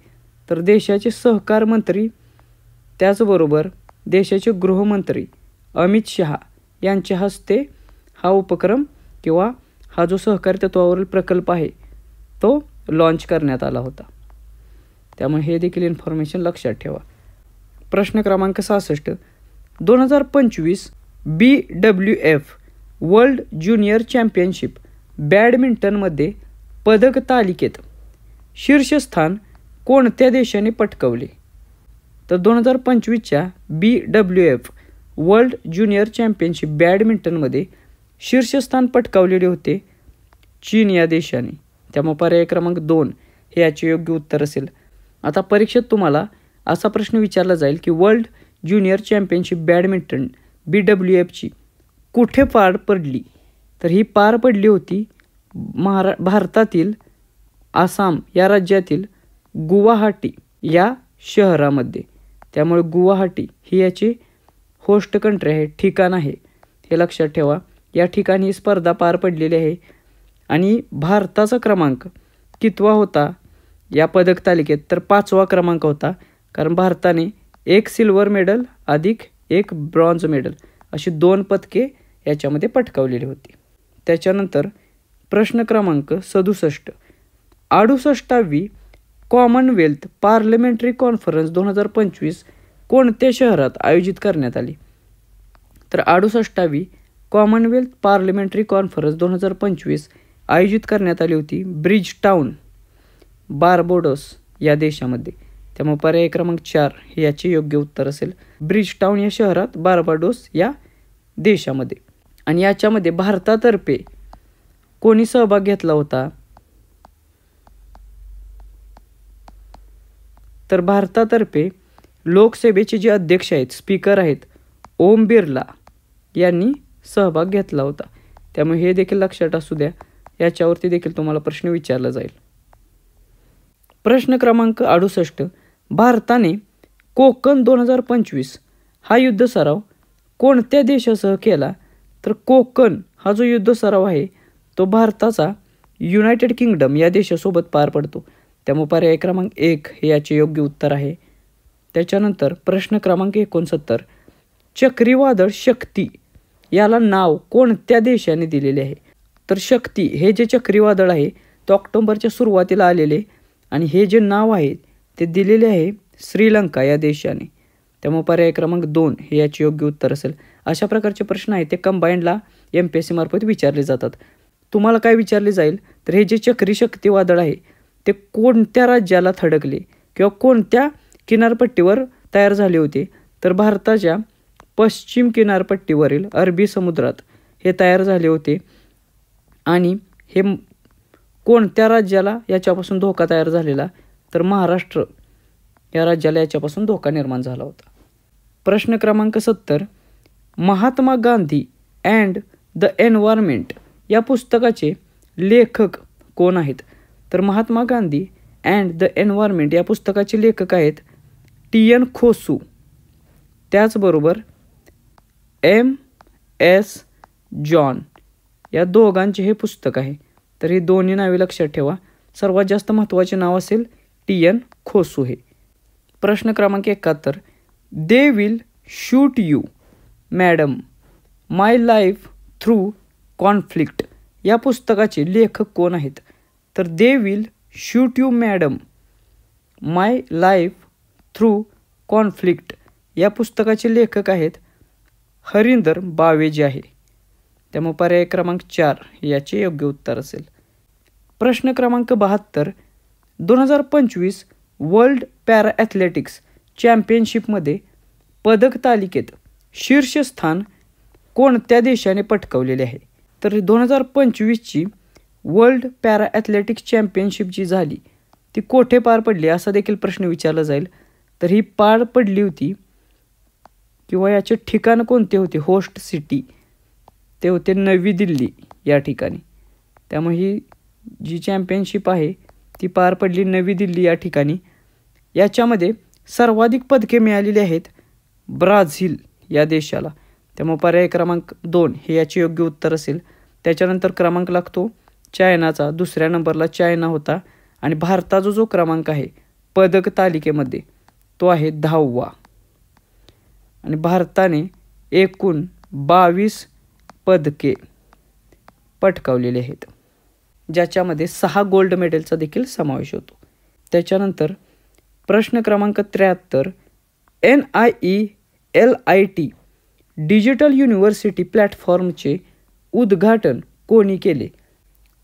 तर देशाचे सहकार मंत्री त्याचबरोबर देशाचे गृहमंत्री अमित शहा यांच्या हस्ते हा उपक्रम किंवा हा जो सहकारी तत्वावरील प्रकल्प आहे तो लॉन्च करण्यात आला होता. त्यामुळे हे देखील इन्फॉर्मेशन लक्षात ठेवा. प्रश्न क्रमांक 66. 2025 BWF वर्ल्ड ज्युनियर चॅम्पियनशिप बॅडमिंटनमध्ये पदक तालिकेत शीर्षस्थान कोणत्या देशाने पटकावले? तर 2025च्या BWF वर्ल्ड ज्युनियर चॅम्पियनशिप बॅडमिंटनमध्ये शीर्षस्थान पटकावलेले होते चीन या देशाने. त्यामुळे पर्याय क्रमांक 2 हे याचे योग्य उत्तर असेल. आता परीक्षेत तुम्हाला असा प्रश्न विचारला जाईल की वर्ल्ड ज्युनियर चॅम्पियनशिप बॅडमिंटन BWFची कुठे पार पडली? तर ही पार पडली होती भारतातील आसाम या राज्यातील गुवाहाटी या शहरामध्ये. त्यामुळे गुवाहाटी ही याची होस्ट कंट्री आहे, ठिकाण आहे, हे लक्षात ठेवा. या ठिकाणी ही स्पर्धा पार पडलेली आहे. आणि भारताचा क्रमांक कितवा होता या पदक तालिकेत? तर 5वा क्रमांक होता. कारण भारताने 1 सिल्वर मेडल अधिक 1 ब्रॉन्झ मेडल अशी 2 पदके याच्यामध्ये पटकावलेली होती. त्याच्यानंतर प्रश्न क्रमांक 67. 68वी कॉमनवेल्थ पार्लमेंटरी कॉन्फरन्स 2025 कोणत्या शहरात आयोजित करण्यात आली? तर 68वी कॉमनवेल्थ पार्लमेंटरी कॉन्फरन्स 2025 आयोजित करण्यात आली होती ब्रिजटाऊन बार्बाडोस या देशामध्ये. त्यामुळे पर्याय क्रमांक 4 हे याचे योग्य उत्तर असेल. ब्रिजटाऊन या शहरात बार्बाडोस या देशामध्ये. आणि याच्यामध्ये भारतातर्फे कोणी सहभाग घेतला होता? तर भारतातर्फे लोकसभेचे जे अध्यक्ष आहेत, स्पीकर आहेत, ओम बिर्ला यांनी सहभाग घेतला होता. त्यामुळे हे देखील लक्षात असू द्या, याच्यावरती देखील तुम्हाला प्रश्न विचारला जाईल. प्रश्न क्रमांक 68. भारताने कोकण 2025 हा युद्ध सराव कोणत्या देशासह केला? तर कोकण हा जो युद्ध सराव आहे तो भारताचा युनायटेड किंगडम या देशासोबत पार पडतो. त्यामुळे पर्याय क्रमांक 1 हे याचे योग्य उत्तर आहे. त्याच्यानंतर प्रश्न क्रमांक 69. चक्रीवादळ शक्ती याला नाव कोणत्या देशाने दिलेले आहे? तर शक्ती हे जे चक्रीवादळ आहे ते ऑक्टोबरच्या सुरुवातीला आलेले आणि हे जे नाव आहे ते दिलेले आहे श्रीलंका या देशाने. त्यामुळे पर्याय क्रमांक 2 हे याचे योग्य उत्तर असेल. अशा प्रकारचे प्रश्न आहेत ते कंबाईंडला MPSC मार्फत विचारले जातात. तुम्हाला काय विचारले जाईल तर हे जे चक्री चक्रीवादळ आहे ते कोणत्या राज्याला थडकले किंवा कोणत्या किनारपट्टीवर तयार झाले होते? तर भारताच्या पश्चिम किनारपट्टीवरील अरबी समुद्रात हे तयार झाले होते. आणि हे कोणत्या राज्याला याच्यापासून धोका तयार झालेला? तर महाराष्ट्र या राज्याला याच्यापासून धोका निर्माण झाला होता. प्रश्न क्रमांक 70. Mahatma Gandhi and the environment या पुस्तकाचे लेखक कोण आहेत? तर Mahatma Gandhi and the environment या पुस्तकाचे लेखक आहेत TN खोसू. त्याचबरोबर MS जॉन या दोघांचे हे पुस्तक आहे. तर ही दोन्ही नावे लक्षात ठेवा. सर्वात जास्त महत्त्वाचे नाव असेल TN खोसू हे. प्रश्न क्रमांक 71. They will shoot you madam my life through conflict या पुस्तकाचे लेखक कोण आहेत? तर they will shoot you madam my life through conflict या पुस्तकाचे लेखक आहेत हरिंदर बावेजी आहे. त्यामुळे पर्याय क्रमांक 4 याचे योग्य उत्तर असेल. प्रश्न क्रमांक 72. 2025 वर्ल्ड पॅरा ॲथलेटिक्स चॅम्पियनशिपमध्ये पदक तालिकेत शीर्षस्थान कोणत्या देशाने पटकावलेले आहे? तर 2025ची वर्ल्ड पॅरा ॲथलेटिक्स चॅम्पियनशिप जी झाली ती कोठे पार पडली असा देखील प्रश्न विचारला जाईल. तर ही पार पडली होती किंवा याचे ठिकाण कोणते होते? होस्ट सिटी ते होते नवी दिल्ली या ठिकाणी. त्यामुळे ही जी चॅम्पियनशिप आहे ती पार पडली नवी दिल्ली या ठिकाणी. याच्यामध्ये सर्वाधिक पदके मिळालेली आहेत ब्राझील या देशाला. त्यामुळे पर्याय क्रमांक 2 हे याचे योग्य उत्तर असेल. त्याच्यानंतर क्रमांक लागतो चायनाचा. दुसऱ्या नंबरला चायना होता आणि भारताचा जो क्रमांक आहे पदक तालिकेमध्ये तो आहे 10वा आणि भारताने एकूण 22 पदके पटकावलेले आहेत, ज्याच्यामध्ये 6 गोल्ड मेडलचा देखील समावेश होतो. त्याच्यानंतर प्रश्न क्रमांक 73. NIELIT डिजिटल युनिव्हर्सिटी प्लॅटफॉर्मचे उद्घाटन कोणी केले?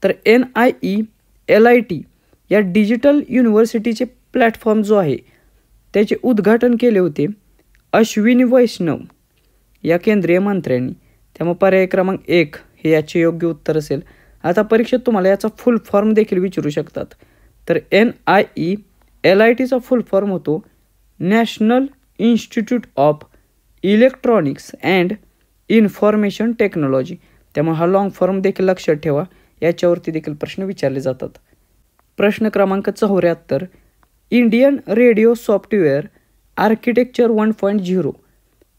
तर NIELIT या डिजिटल युनिव्हर्सिटीचे प्लॅटफॉर्म जो आहे त्याचे उद्घाटन केले होते अश्विनी वैष्णव या केंद्रीय मंत्र्यांनी. त्यामुळे पर्याय क्रमांक 1 हे याचे योग्य उत्तर असेल. आता परीक्षेत तुम्हाला याचा फुल फॉर्म देखील विचारू शकतात. तर NIELITचा फुल फॉर्म होतो national institute of electronics and information technology. त्यामुळे हा लॉंग फॉर्म देखील लक्षात ठेवा, याच्यावरती देखील प्रश्न विचारले जातात. प्रश्न क्रमांक 74. इंडियन रेडिओ सॉफ्टवेअर आर्किटेक्चर 1.0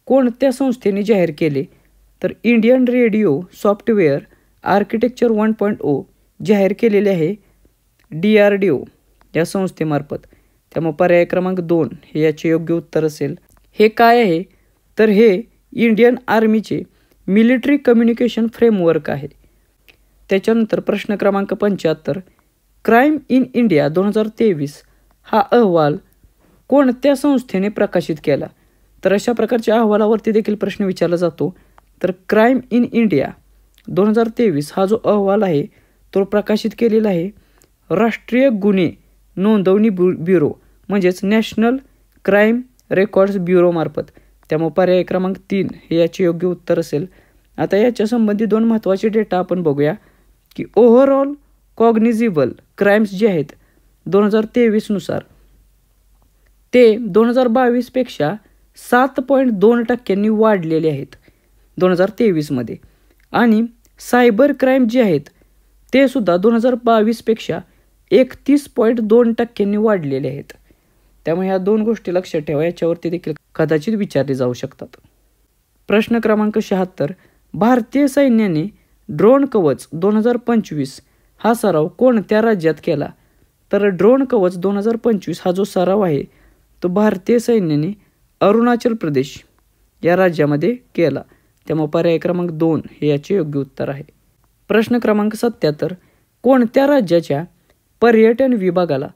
कोणत्या संस्थेने जाहीर केले? तर इंडियन रेडिओ सॉफ्टवेअर आर्किटेक्चर 1.0 जाहीर केलेले आहे DRDO या संस्थेमार्फत. त्यामुळे पर्याय क्रमांक 2 हे याचे योग्य उत्तर असेल. हे काय आहे? तर हे इंडियन आर्मीचे मिलिटरी कम्युनिकेशन फ्रेमवर्क आहे. त्याच्यानंतर प्रश्न क्रमांक 75. क्राईम इन इंडिया 2023 हा अहवाल कोणत्या संस्थेने प्रकाशित केला? तर अशा प्रकारच्या अहवालावरती देखील प्रश्न विचारला जातो. तर क्राईम इन इंडिया 2023 हा जो अहवाल आहे तो प्रकाशित केलेला आहे राष्ट्रीय गुन्हे नोंदवणी ब्युरो म्हणजेच नॅशनल क्राईम रेकॉर्ड्स ब्युरो मार्फत. त्यामुळे पर्याय क्रमांक 3 हे याचे योग्य उत्तर असेल. आता याच्या संबंधी 2 महत्त्वाचे डेटा आपण बघूया की ओव्हरऑल कॉग्निजिबल क्राईम्स जे आहेत 2023 नुसार ते 2022पेक्षा 7.2% वाढलेले आहेत 2023मध्ये. आणि सायबर क्राईम जे आहेत ते सुद्धा 2022पेक्षा 31.2% वाढलेले आहेत. त्यामुळे ह्या दोन गोष्टी लक्षात ठेवा, याच्यावरती देखील कदाचित विचारले जाऊ शकतात. प्रश्न क्रमांक 76, भारतीय सैन्याने ड्रोन कवच 2025 हा सराव कोणत्या राज्यात केला? तर ड्रोन कवच 2025 हा जो सराव आहे तो भारतीय सैन्याने अरुणाचल प्रदेश या राज्यामध्ये केला. त्यामुळे पर्याय क्रमांक 2 हे याचे योग्य उत्तर आहे. प्रश्न क्रमांक 77, कोणत्या राज्याच्या पर्यटन विभागाला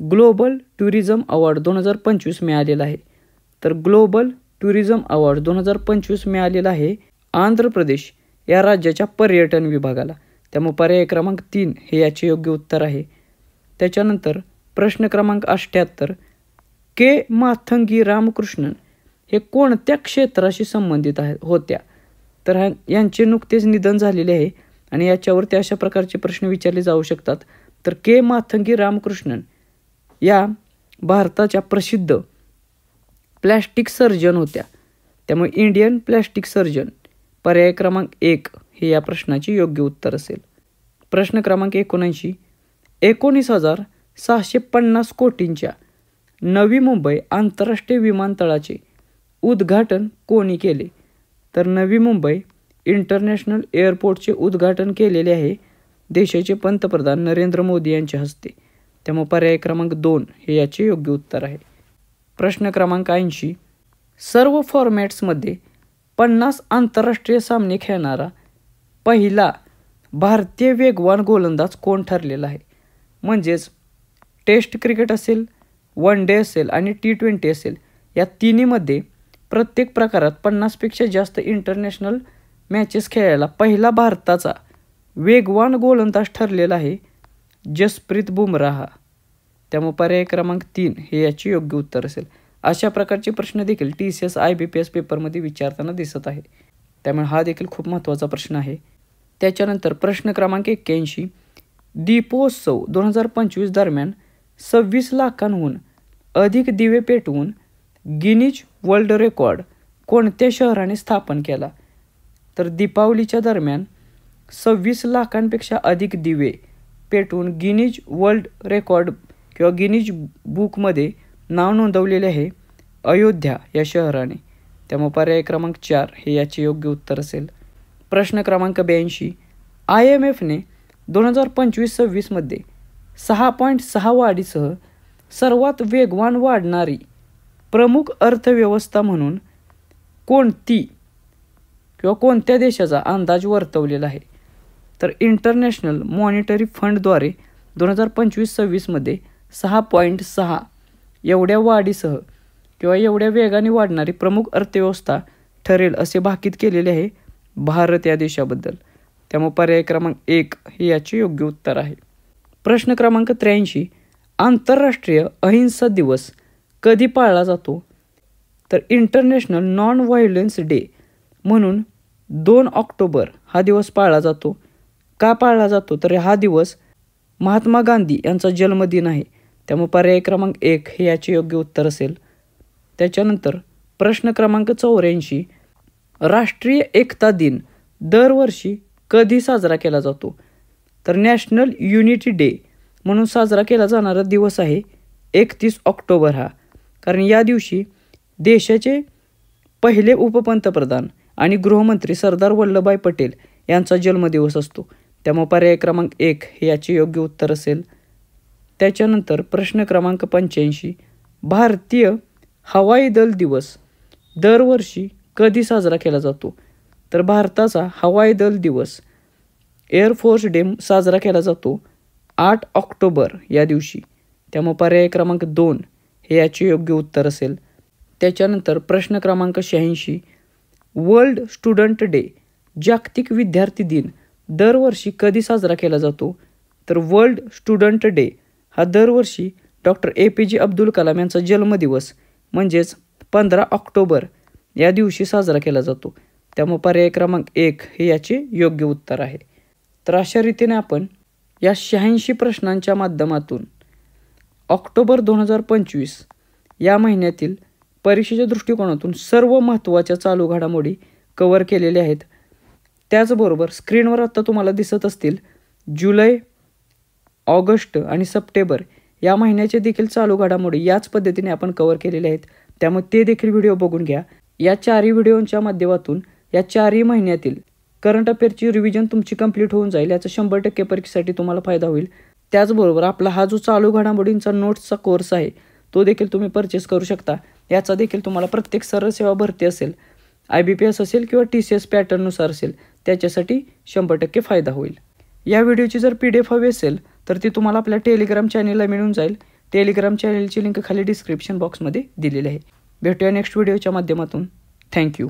ग्लोबल टुरिझम अवॉर्ड 2025 मिळालेला आहे? तर ग्लोबल टुरिझम अवॉर्ड 2025 मिळालेला आहे आंध्र प्रदेश या राज्याच्या पर्यटन विभागाला. त्यामुळे पर्याय क्रमांक 3 हे याचे योग्य उत्तर आहे. त्याच्यानंतर प्रश्न क्रमांक 78, के माथंगी रामकृष्णन हे कोणत्या क्षेत्राशी संबंधित होत्या? तर यांचे नुकतेच निधन झालेले आहे आणि याच्यावरती अशा प्रकारचे प्रश्न विचारले जाऊ शकतात. तर के माथंगी रामकृष्णन या भारताच्या प्रसिद्ध प्लॅस्टिक सर्जन होत्या. त्यामुळे इंडियन प्लॅस्टिक सर्जन पर्याय क्रमांक 1 हे या प्रश्नाचे योग्य उत्तर असेल. प्रश्न क्रमांक 79, 19,650 कोटींच्या नवी मुंबई आंतरराष्ट्रीय विमानतळाचे उद्घाटन कोणी केले? तर नवी मुंबई इंटरनॅशनल एअरपोर्टचे उद्घाटन केलेले आहे देशाचे पंतप्रधान नरेंद्र मोदी यांच्या हस्ते. त्यामुळे पर्याय क्रमांक 2 हे याचे योग्य उत्तर आहे. प्रश्न क्रमांक 80, सर्व फॉर्मॅट्समध्ये 50 आंतरराष्ट्रीय सामने खेळणारा पहिला भारतीय वेगवान गोलंदाज कोण ठरलेला आहे? म्हणजेच टेस्ट क्रिकेट असेल, वन डे असेल आणि T20 असेल, या तिन्हीमध्ये प्रत्येक प्रकारात 50पेक्षा जास्त इंटरनॅशनल मॅचेस खेळायला पहिला भारताचा वेगवान गोलंदाज ठरलेला आहे जसप्रीत बुमराह. त्यामुळे पर्याय क्रमांक 3 हे याचे योग्य उत्तर असेल. अशा प्रकारचे प्रश्न देखील TCS IBPS पेपरमध्ये विचारताना दिसत आहे. त्यामुळे हा देखील खूप महत्त्वाचा प्रश्न आहे. त्याच्यानंतर प्रश्न क्रमांक 81, दीपोत्सव 2025 दरम्यान 26 लाखांहून अधिक दिवे पेटवून गिनीज वर्ल्ड रेकॉर्ड कोणत्या शहराने स्थापन केला? तर दीपावलीच्या दरम्यान 26 लाखांपेक्षा अधिक दिवे पेटवून गिनीज वर्ल्ड रेकॉर्ड किंवा गिनीज बुकमध्ये नाव नोंदवलेले आहे अयोध्या या शहराने. त्यामुळे पर्याय क्रमांक 4 हे याचे योग्य उत्तर असेल. प्रश्न क्रमांक 82, IMFने 2025-26मध्ये 6.6 वाढीसह सर्वात वेगवान वाढणारी प्रमुख अर्थव्यवस्था म्हणून कोणती किंवा कोणत्या देशाचा अंदाज वर्तवलेला आहे? तर इंटरनॅशनल मॉनिटरी फंडद्वारे 2025-26मध्ये 6.6 एवढ्या वाढीसह किंवा एवढ्या वेगाने वाढणारी प्रमुख अर्थव्यवस्था ठरेल असे भाकीत केलेले आहे भारत या देशाबद्दल. त्यामुळे पर्याय क्रमांक 1 हे याचे योग्य उत्तर आहे. प्रश्न क्रमांक 83, आंतरराष्ट्रीय अहिंसा दिवस कधी पाळला जातो? तर इंटरनॅशनल नॉन व्हायलन्स डे म्हणून 2 ऑक्टोबर हा दिवस पाळला जातो. का पाळला जातो? तर हा दिवस महात्मा गांधी यांचा जन्मदिन आहे. त्यामुळे पर्याय क्रमांक 1 हे याचे योग्य उत्तर असेल. त्याच्यानंतर प्रश्न क्रमांक 84, राष्ट्रीय एकता दिन दरवर्षी कधी साजरा केला जातो? तर नॅशनल युनिटी डे म्हणून साजरा केला जाणारा दिवस आहे 31 ऑक्टोबर हा. कारण या दिवशी देशाचे पहिले उपपंतप्रधान आणि गृहमंत्री सरदार वल्लभभाई पटेल यांचा जन्मदिवस असतो. त्यामुळे पर्याय क्रमांक 1 हे याचे योग्य उत्तर असेल. त्याच्यानंतर प्रश्न क्रमांक 85, भारतीय हवाई दल दिवस दरवर्षी कधी साजरा केला जातो? तर भारताचा हवाई दल दिवस एअरफोर्स डे साजरा केला जातो 8 ऑक्टोबर या दिवशी. त्यामुळे पर्याय क्रमांक 2 हे याचे योग्य उत्तर असेल. त्याच्यानंतर प्रश्न क्रमांक 86, वर्ल्ड स्टुडंट डे जागतिक विद्यार्थी दिन दरवर्षी कधी साजरा केला जातो? तर वर्ल्ड स्टुडंट डे हा दरवर्षी डॉक्टर APJ अब्दुल कलाम यांचा जन्मदिवस म्हणजेच 15 ऑक्टोबर या दिवशी साजरा केला जातो. त्यामुळे पर्याय क्रमांक 1 हे याचे योग्य उत्तर आहे. तर अशा रीतीने आपण या 86 प्रश्नांच्या माध्यमातून ऑक्टोबर 2025 या महिन्यातील परीक्षेच्या दृष्टिकोनातून सर्व महत्त्वाच्या चालू घडामोडी कव्हर केलेल्या आहेत. त्याचबरोबर स्क्रीनवर आत्ता तुम्हाला दिसत असतील जुलै, ऑगस्ट आणि सप्टेंबर या महिन्याचे देखील चालू घडामोडी याच पद्धतीने आपण कव्हर केलेले आहेत. त्यामुळे ते देखील व्हिडिओ बघून घ्या. या चारही व्हिडिओच्या माध्यमातून या चारही महिन्यातील करंट अफेअरची रिव्हिजन तुमची कंप्लीट होऊन जाईल. याचा 100% परीक्षेसाठी तुम्हाला फायदा होईल. त्याचबरोबर आपला हा जो चालू घडामोडींचा नोट्सचा कोर्स आहे तो देखील तुम्ही परचेस करू शकता. याचा देखील तुम्हाला प्रत्येक सरळ सेवा भरती असेल, IBPS असेल किंवा TCS पॅटर्ननुसार असेल त्याच्यासाठी 100% फायदा होईल. या व्हिडिओची जर PDF हवी असेल तर ती तुम्हाला आपल्या टेलिग्राम चॅनेलला मिळून जाईल. टेलिग्राम चॅनेलची लिंक खाली डिस्क्रिप्शन बॉक्समध्ये दिलेली आहे. भेटूया नेक्स्ट व्हिडिओच्या माध्यमातून. थँक्यू.